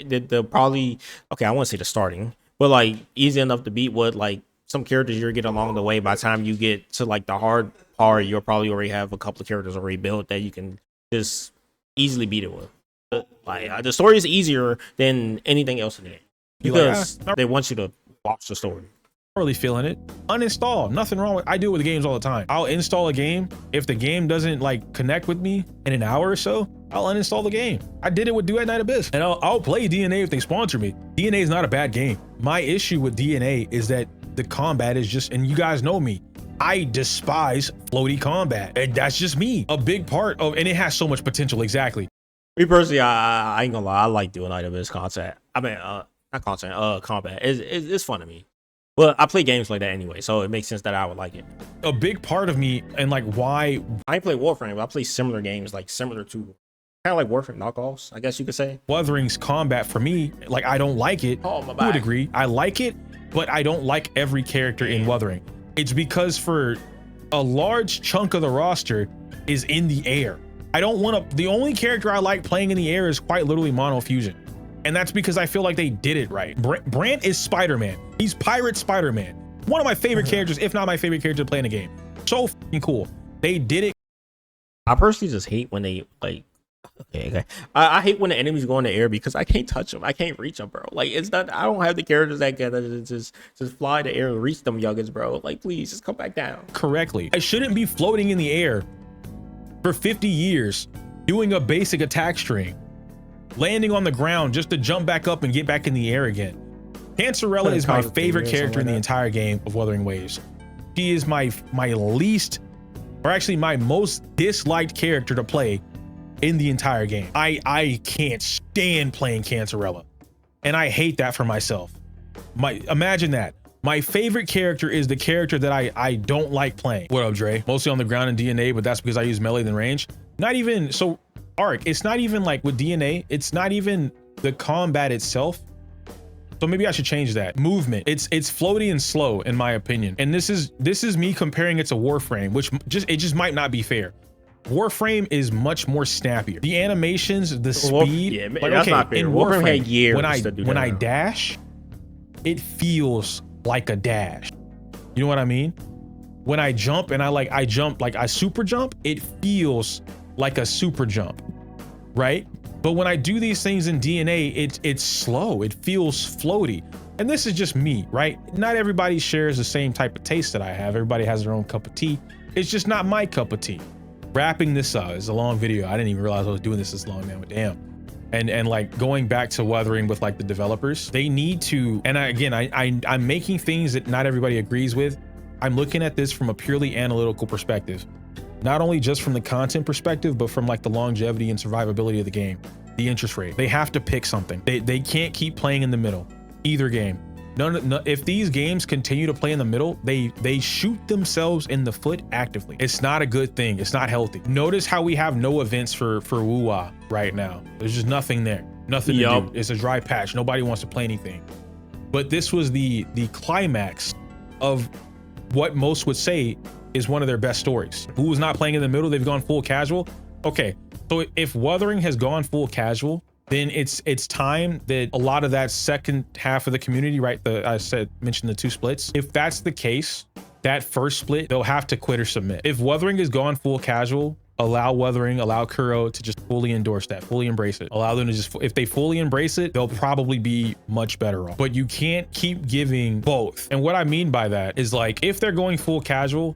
the probably, okay, I want to say the starting, but like easy enough to beat with like some characters you're getting along the way. By the time you get to like the hard part, you'll probably already have a couple of characters already built that you can just easily beat it with. But, like the story is easier than anything else in the game because they want you to watch the story. Really feeling it, uninstall. Nothing wrong with, I do it with games all the time. I'll install a game. If the game doesn't like connect with me in an hour or so, I'll uninstall the game. I did it with Duet Night Abyss, and I'll play DNA if they sponsor me. DNA is not a bad game. My issue with DNA is that the combat is just, and you guys know me, I despise floaty combat, and that's just me. A big part of, and it has so much potential. Exactly. Me personally, I ain't gonna lie, I like Duet Night Abyss content. I mean, not content, combat. It's fun to me. Well, I play games like that anyway, so it makes sense that I would like it. A big part of me, and like why I play Warframe, but I play similar games, like similar to kind of like Warframe knockoffs, I guess you could say. Wuthering's combat for me, like I don't like it. Oh, my to a degree, I like it, but I don't like every character in Wuthering. It's because for a large chunk of the roster is in the air. I don't want to. The only character I like playing in the air is quite literally Mono Fusion. And that's because I feel like they did it right. Brant is Spider-Man. He's Pirate Spider-Man. One of my favorite characters, if not my favorite character to play in the game. So fucking cool. They did it. I personally just hate when they like, okay. I hate when the enemies go in the air because I can't touch them. I can't reach them, bro. Like it's not, I don't have the characters that can just fly in the air and reach them youngins, bro. Like please just come back down. Correctly. I shouldn't be floating in the air for 50 years doing a basic attack string, landing on the ground just to jump back up and get back in the air again. Cancerella is my favorite character in the entire game of Wuthering Waves. She is my least, or actually my most disliked character to play in the entire game. I can't stand playing Cancerella, and I hate that for myself. Imagine that. My favorite character is the character that I don't like playing. What up, Dre? Mostly on the ground in DNA, but that's because I use melee than range. Not even so. Arc, it's not even like with DNA, it's not even the combat itself. So maybe I should change that. Movement, it's floaty and slow in my opinion. And this is me comparing it to Warframe, which just might not be fair. Warframe is much more snappier. The animations, the speed, yeah, like that's not fair. in Warframe had years when I dash, it feels like a dash. You know what I mean? When I jump and I jump like I super jump, it feels like a super jump, right? But when I do these things in DNA, it's slow. It feels floaty. And this is just me, right? Not everybody shares the same type of taste that I have. Everybody has their own cup of tea. It's just not my cup of tea. Wrapping this up, it's a long video. I didn't even realize I was doing this long, man, but damn. And like going back to Wuthering with like the developers, they need to, and I'm making things that not everybody agrees with. I'm looking at this from a purely analytical perspective. Not only just from the content perspective, but from like the longevity and survivability of the game, the interest rate. They have to pick something. They can't keep playing in the middle, either game. No, if these games continue to play in the middle, they shoot themselves in the foot actively. It's not a good thing. It's not healthy. Notice how we have no events for Wuwa right now. There's just nothing there. Nothing to do. It's a dry patch. Nobody wants to play anything. But this was the climax of what most would say is one of their best stories. Who was not playing in the middle? They've gone full casual. Okay, so if Wuthering has gone full casual, then it's time that a lot of that second half of the community, right? Mentioned the 2 splits. If that's the case, that first split, they'll have to quit or submit. If Wuthering has gone full casual, allow Wuthering, allow Kuro to just fully endorse that, fully embrace it. Allow them to just, if they fully embrace it, they'll probably be much better off. But you can't keep giving both. And what I mean by that is like, if they're going full casual,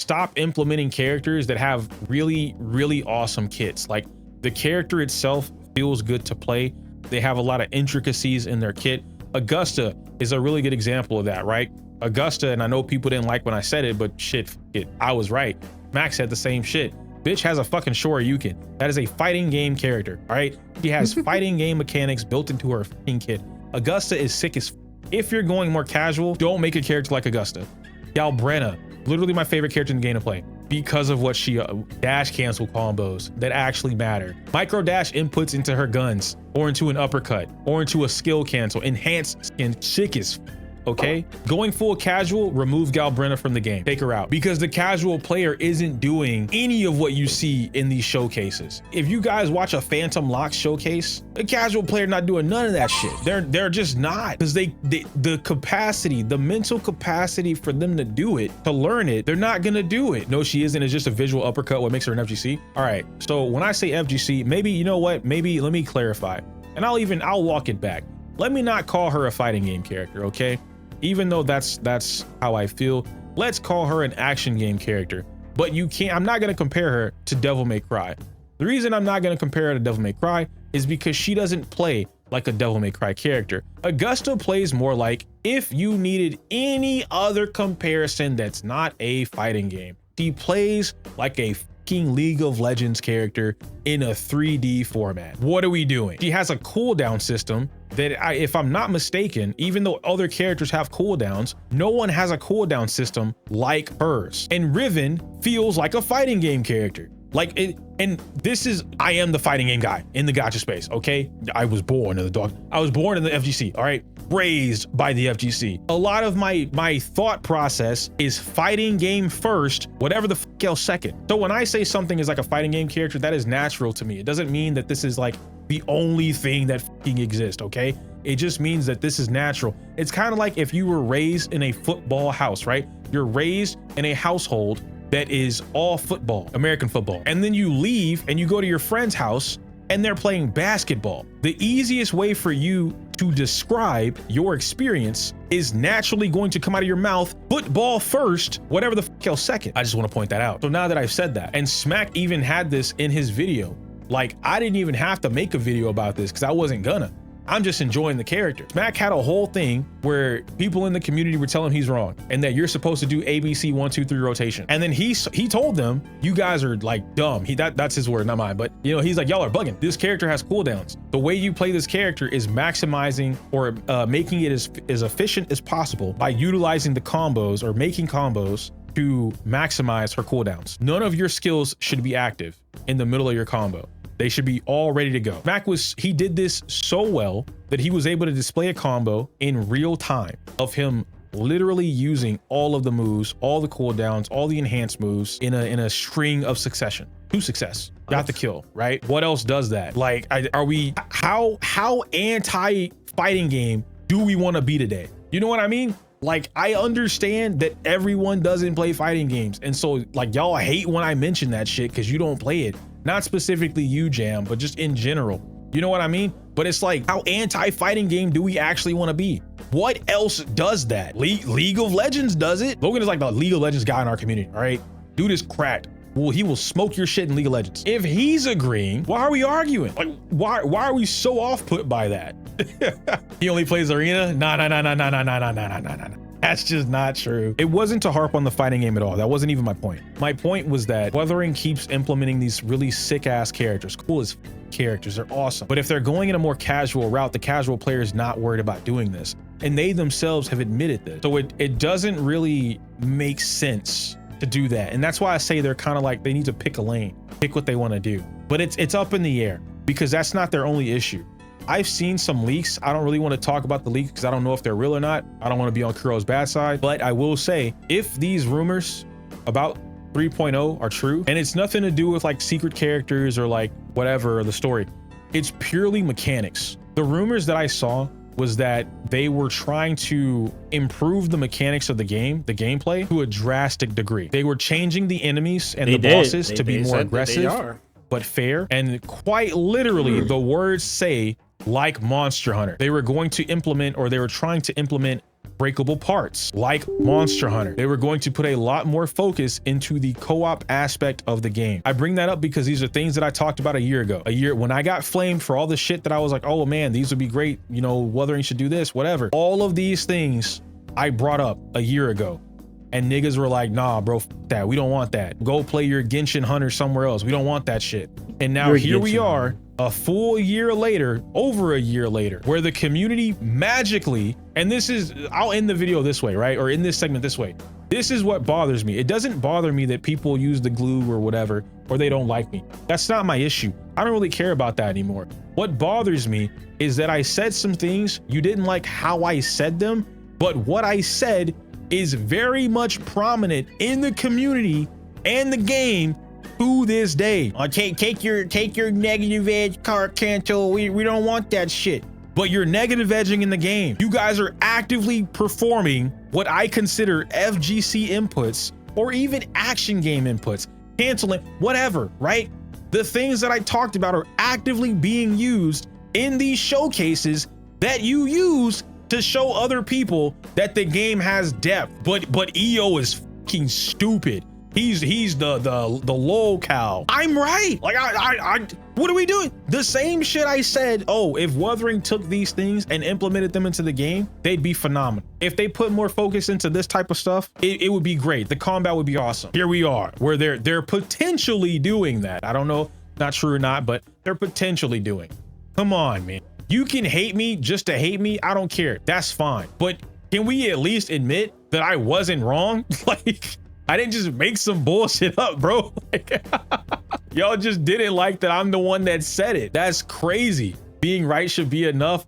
stop implementing characters that have really, really awesome kits. Like the character itself feels good to play. They have a lot of intricacies in their kit. Augusta is a really good example of that, right? Augusta, and I know people didn't like when I said it, but shit, I was right. Max said the same shit. Bitch has a fucking Shoryuken. That is a fighting game character, all right? She has fighting game mechanics built into her fucking kit. Augusta is sick as if you're going more casual, don't make a character like Augusta. Galbrenna, literally my favorite character in the game to play because of what she dash cancel combos that actually matter. Micro dash inputs into her guns or into an uppercut or into a skill cancel, enhanced skin, sick as okay? Going full casual, remove Galbrenna from the game. Take her out because the casual player isn't doing any of what you see in these showcases. If you guys watch a Phantom Locks showcase, the casual player not doing none of that shit. They're just not, because the capacity, the mental capacity for them to do it, to learn it, they're not gonna do it. No, she isn't. It's just a visual uppercut what makes her an FGC. All right, so when I say FGC, maybe, you know what, maybe let me clarify, and I'll walk it back. Let me not call her a fighting game character, okay? Even though that's how I feel, let's call her an action game character. But you can't, I'm not gonna compare her to Devil May Cry. The reason I'm not gonna compare her to Devil May Cry is because she doesn't play like a Devil May Cry character. Augusta plays more like, if you needed any other comparison that's not a fighting game, she plays like a fucking League of Legends character in a 3D format. What are we doing? She has a cooldown system that if I'm not mistaken, even though other characters have cooldowns, no one has a cooldown system like hers. And Riven feels like a fighting game character. Like it, and this is, I am the fighting game guy in the gacha space, okay? I was born in the dog. I was born in the FGC, all right? Raised by the FGC. A lot of my thought process is fighting game first, whatever the fuck else second. So when I say something is like a fighting game character, that is natural to me. It doesn't mean that this is like the only thing that fucking exists, okay? It just means that this is natural. It's kind of like if you were raised in a football house, right? You're raised in a household that is all football, American football. And then you leave and you go to your friend's house and they're playing basketball. The easiest way for you to describe your experience is naturally going to come out of your mouth, football first, whatever the fuck else second. I just want to point that out. So now that I've said that, and Smack even had this in his video, like I didn't even have to make a video about this because I wasn't gonna. I'm just enjoying the character. Smack had a whole thing where people in the community were telling him he's wrong and that you're supposed to do ABC 1, 2, 3 rotation. And then he told them, you guys are like dumb. That's his word, not mine. But you know, he's like, y'all are bugging. This character has cooldowns. The way you play this character is maximizing or making it as efficient as possible by utilizing the combos or making combos to maximize her cooldowns. None of your skills should be active in the middle of your combo. They should be all ready to go. Mac he did this so well that he was able to display a combo in real time of him literally using all of the moves, all the cooldowns, all the enhanced moves in a string of succession to success. Got the kill, right? What else does that? Like, how anti-fighting game do we want to be today? You know what I mean? Like, I understand that everyone doesn't play fighting games. And so like y'all hate when I mention that shit because you don't play it. Not specifically you, Jam, but just in general. You know what I mean? But it's like, how anti-fighting game do we actually want to be? What else does that? League of Legends does it. Logan is like the League of Legends guy in our community, all right? Dude is cracked. Well, he will smoke your shit in League of Legends. If he's agreeing, why are we arguing? Like, why are we so off put by that? He only plays arena? Nah. That's just not true. It wasn't to harp on the fighting game at all. That wasn't even my point. My point was that Wuthering keeps implementing these really sick ass characters, cool as characters, they're awesome. But if they're going in a more casual route, the casual player is not worried about doing this. And they themselves have admitted this. So it doesn't really make sense to do that. And that's why I say they're kind of like, they need to pick a lane, pick what they want to do. But it's up in the air because that's not their only issue. I've seen some leaks. I don't really want to talk about the leaks because I don't know if they're real or not. I don't want to be on Kuro's bad side, but I will say if these rumors about 3.0 are true, and it's nothing to do with like secret characters or like whatever the story, it's purely mechanics. The rumors that I saw was that they were trying to improve the mechanics of the game, the gameplay, to a drastic degree. They were changing the enemies and the bosses to be more aggressive, but fair. And quite literally, the words say, like Monster Hunter. They were going to implement, or they were trying to implement, breakable parts like Monster Hunter. They were going to put a lot more focus into the co-op aspect of the game. I bring that up because these are things that I talked about a year ago. When I got flamed for all the shit that I was like, oh man, these would be great. You know, Wuthering should do this, whatever. All of these things I brought up a year ago. And niggas were like, nah, bro, that we don't want that. Go play your Genshin Hunter somewhere else. We don't want that shit. And now here we are, a full year later, over a year later, where the community magically, and this is, I'll end the video this way, right? Or in this segment this way. This is what bothers me. It doesn't bother me that people use the glue or whatever, or they don't like me. That's not my issue. I don't really care about that anymore. What bothers me is that I said some things, you didn't like how I said them, but what I said is very much prominent in the community and the game to this day. Take your negative edge, Car Canto. We don't want that shit. But you're negative edging in the game. You guys are actively performing what I consider FGC inputs or even action game inputs, canceling, whatever, right? The things that I talked about are actively being used in these showcases that you use to show other people that the game has depth. But EO is fucking stupid. He's the lol cow. I'm right. Like I what are we doing? The same shit I said. Oh, if Wuthering took these things and implemented them into the game, they'd be phenomenal. If they put more focus into this type of stuff, it would be great. The combat would be awesome. Here we are, where they're potentially doing that. I don't know, not true or not, but they're potentially doing. Come on, man. You can hate me just to hate me. I don't care. That's fine. But can we at least admit that I wasn't wrong? Like, I didn't just make some bullshit up, bro. Like, y'all just didn't like that I'm the one that said it. That's crazy. Being right should be enough.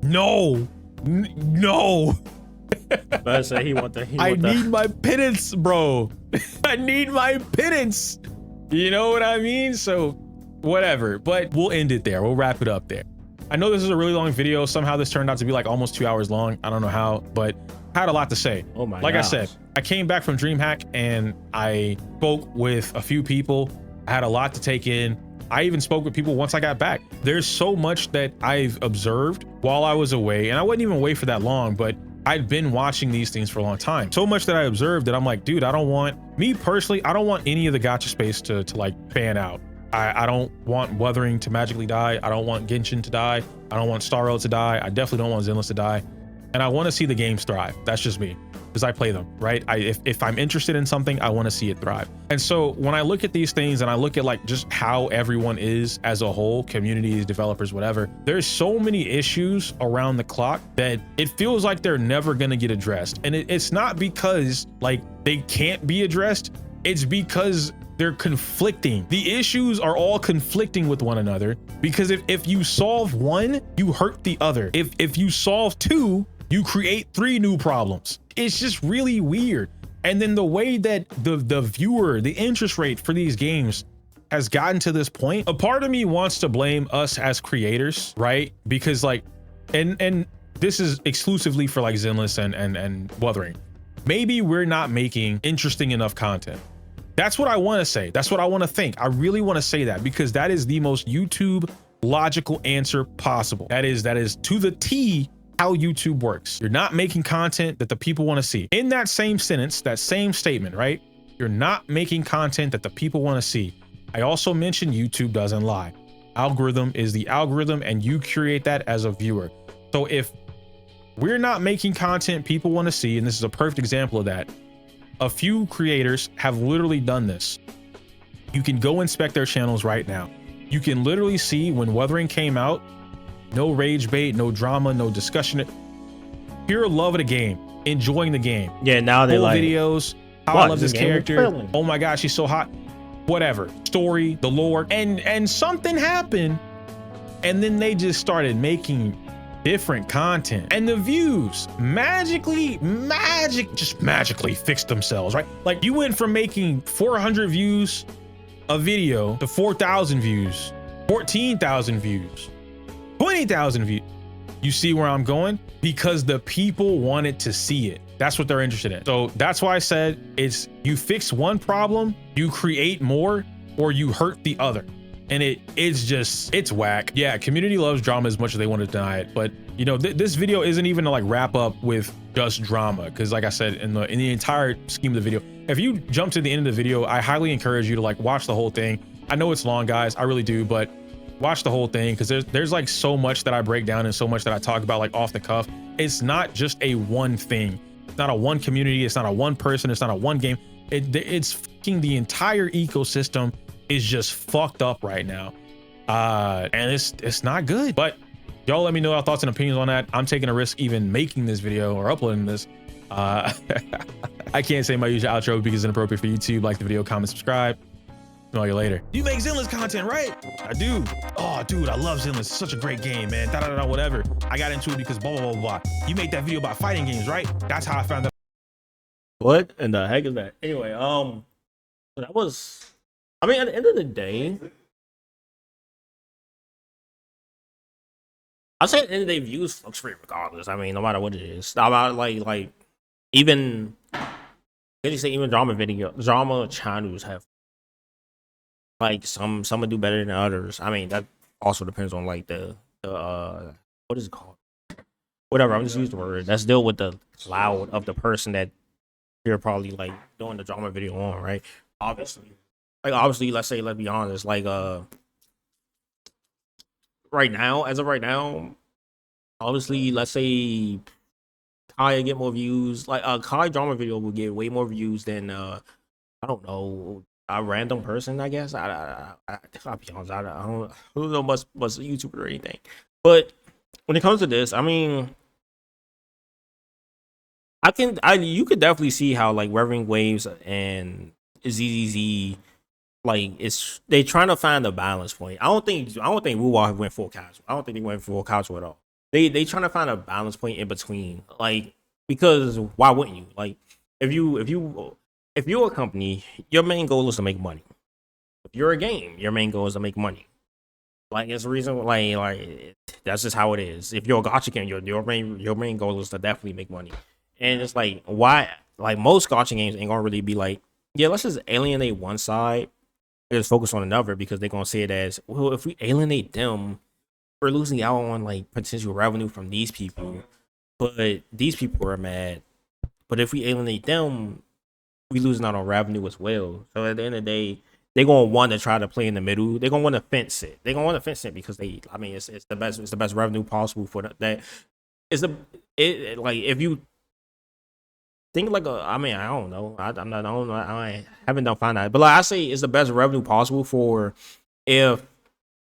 No. I say I need my pittance, bro. I need my pittance. You know what I mean? So whatever, but we'll end it there. We'll wrap it up there. I know this is a really long video. Somehow this turned out to be like almost 2 hours long. I don't know how, but I had a lot to say. Oh my Like gosh. I said, I came back from DreamHack and I spoke with a few people. I had a lot to take in. I even spoke with people once I got back. There's so much that I've observed while I was away, and I wasn't even away for that long, but I'd been watching these things for a long time. So much that I observed that I'm like, dude, I don't want any of the gacha space to like fan out. I don't want Wuthering to magically die. I don't want Genshin to die. I don't want Star Rail to die. I definitely don't want Zenless to die. And I want to see the games thrive. That's just me, because I play them, right? If I'm interested in something, I want to see it thrive. And so when I look at these things and I look at like just how everyone is as a whole, communities, developers, whatever, there's so many issues around the clock that it feels like they're never going to get addressed. And it's not because like they can't be addressed. It's because they're conflicting. The issues are all conflicting with one another, because if you solve one, you hurt the other. If you solve two, you create 3 new problems. It's just really weird. And then the way that the viewer, the interest rate for these games has gotten to this point, a part of me wants to blame us as creators, right? Because like, and this is exclusively for like Zenless and Wuthering. Maybe we're not making interesting enough content. That's what I want to say. That's what I want to think. I really want to say that, because that is the most YouTube logical answer possible. That is to the T how YouTube works. You're not making content that the people want to see. In that same sentence, that same statement, right? You're not making content that the people want to see. I also mentioned YouTube doesn't lie. Algorithm is the algorithm, and you create that as a viewer. So if we're not making content people want to see, and this is a perfect example of that, a few creators have literally done this. You can go inspect their channels right now. You can literally see when Wuthering came out, no rage bait, no drama, no discussion, pure love of the game, enjoying the game. Yeah, now they like videos, how I love this character. Oh my gosh, she's so hot. Whatever. Story, the lore, and something happened, and then they just started making different content, and the views magically fixed themselves, right? Like you went from making 400 views a video to 4,000 views, 14,000 views, 20,000 views. You see where I'm going? Because the people wanted to see it. That's what they're interested in. So that's why I said it's you fix one problem, you create more, or you hurt the other. And it's whack. Yeah, community loves drama as much as they want to deny it. But you know, this video isn't even to like wrap up with just drama. Because like I said, in the entire scheme of the video, if you jump to the end of the video, I highly encourage you to like watch the whole thing. I know it's long, guys, I really do, but watch the whole thing, because there's like so much that I break down and so much that I talk about like off the cuff. It's not just a one thing. It's not a one community. It's not a one person. It's not a one game. It's fucking the entire ecosystem is just fucked up right now. And it's not good. But y'all let me know your thoughts and opinions on that. I'm taking a risk even making this video or uploading this. I can't say my usual outro because it's inappropriate for YouTube. Like the video, comment, subscribe. Smell you later. You make Zenless content, right? I do. Oh, dude, I love Zenless. It's such a great game, man. Da da da, whatever. I got into it because blah blah blah blah. You made that video about fighting games, right? That's how I found out. What in the heck is that? Anyway, that was. I mean, at the end of the day, I say at the end of the day, views fluctuate regardless. I mean, no matter what it is. About like even. Can you say even drama channels have. Like some will do better than others. I mean, that also depends on like the what is it called? Whatever. I'm just using the word. That's deal with the cloud of the person that you're probably like doing the drama video on, right? Obviously, let's be honest. Like right now, as of right now, obviously, let's say Kai get more views. Like Kai drama video will get way more views than I don't know. A random person, I guess. I'll be honest. I don't know much YouTuber or anything. But when it comes to this, I mean, you could definitely see how like Reverend Waves and ZZZ, like they trying to find a balance point. I don't think Wuwa went full casual. I don't think they went full casual at all. They trying to find a balance point in between, like, because why wouldn't you? Like, if you're a company, your main goal is to make money. If you're a game, your main goal is to make money. Like, it's a reason, like that's just how it is. If you're a gacha game, your main goal is to definitely make money. And it's like, why? Like, most gacha games ain't gonna really be like, yeah, let's just alienate one side and just focus on another, because they're gonna see it as, well, if we alienate them, we're losing out on like potential revenue from these people. But these people are mad. But if we alienate them, we losing out on revenue as well. So at the end of the day, they're gonna want to try to play in the middle. They're gonna want to fence it. They're gonna want to fence it because it's the best revenue possible for that. Like, if you think like I don't know. I haven't done find out, but like I say, it's the best revenue possible for if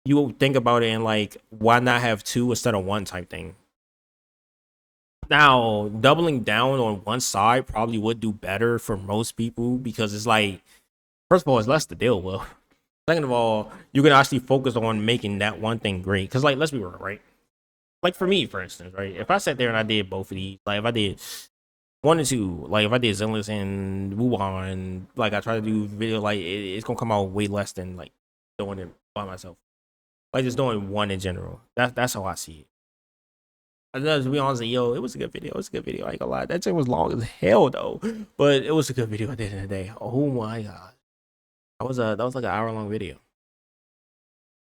you think about it and like, why not have two instead of one type thing. Now, doubling down on one side probably would do better for most people, because it's like, first of all, it's less to deal with. Second of all, you can actually focus on making that one thing great. Because, like, let's be real, right? Like, for me, for instance, right? If I sat there and I did both of these, like, if I did 1 and 2, like, if I did Zenless and Wuhan, and, like, I try to do video, like, it's going to come out way less than, like, doing it by myself. Like, just doing one in general. That's how I see it. To be honest, it was a good video. It was a good video. I ain't gonna lie. That thing was long as hell though, but it was a good video at the end of the day. Oh my god, that was like an hour-long video.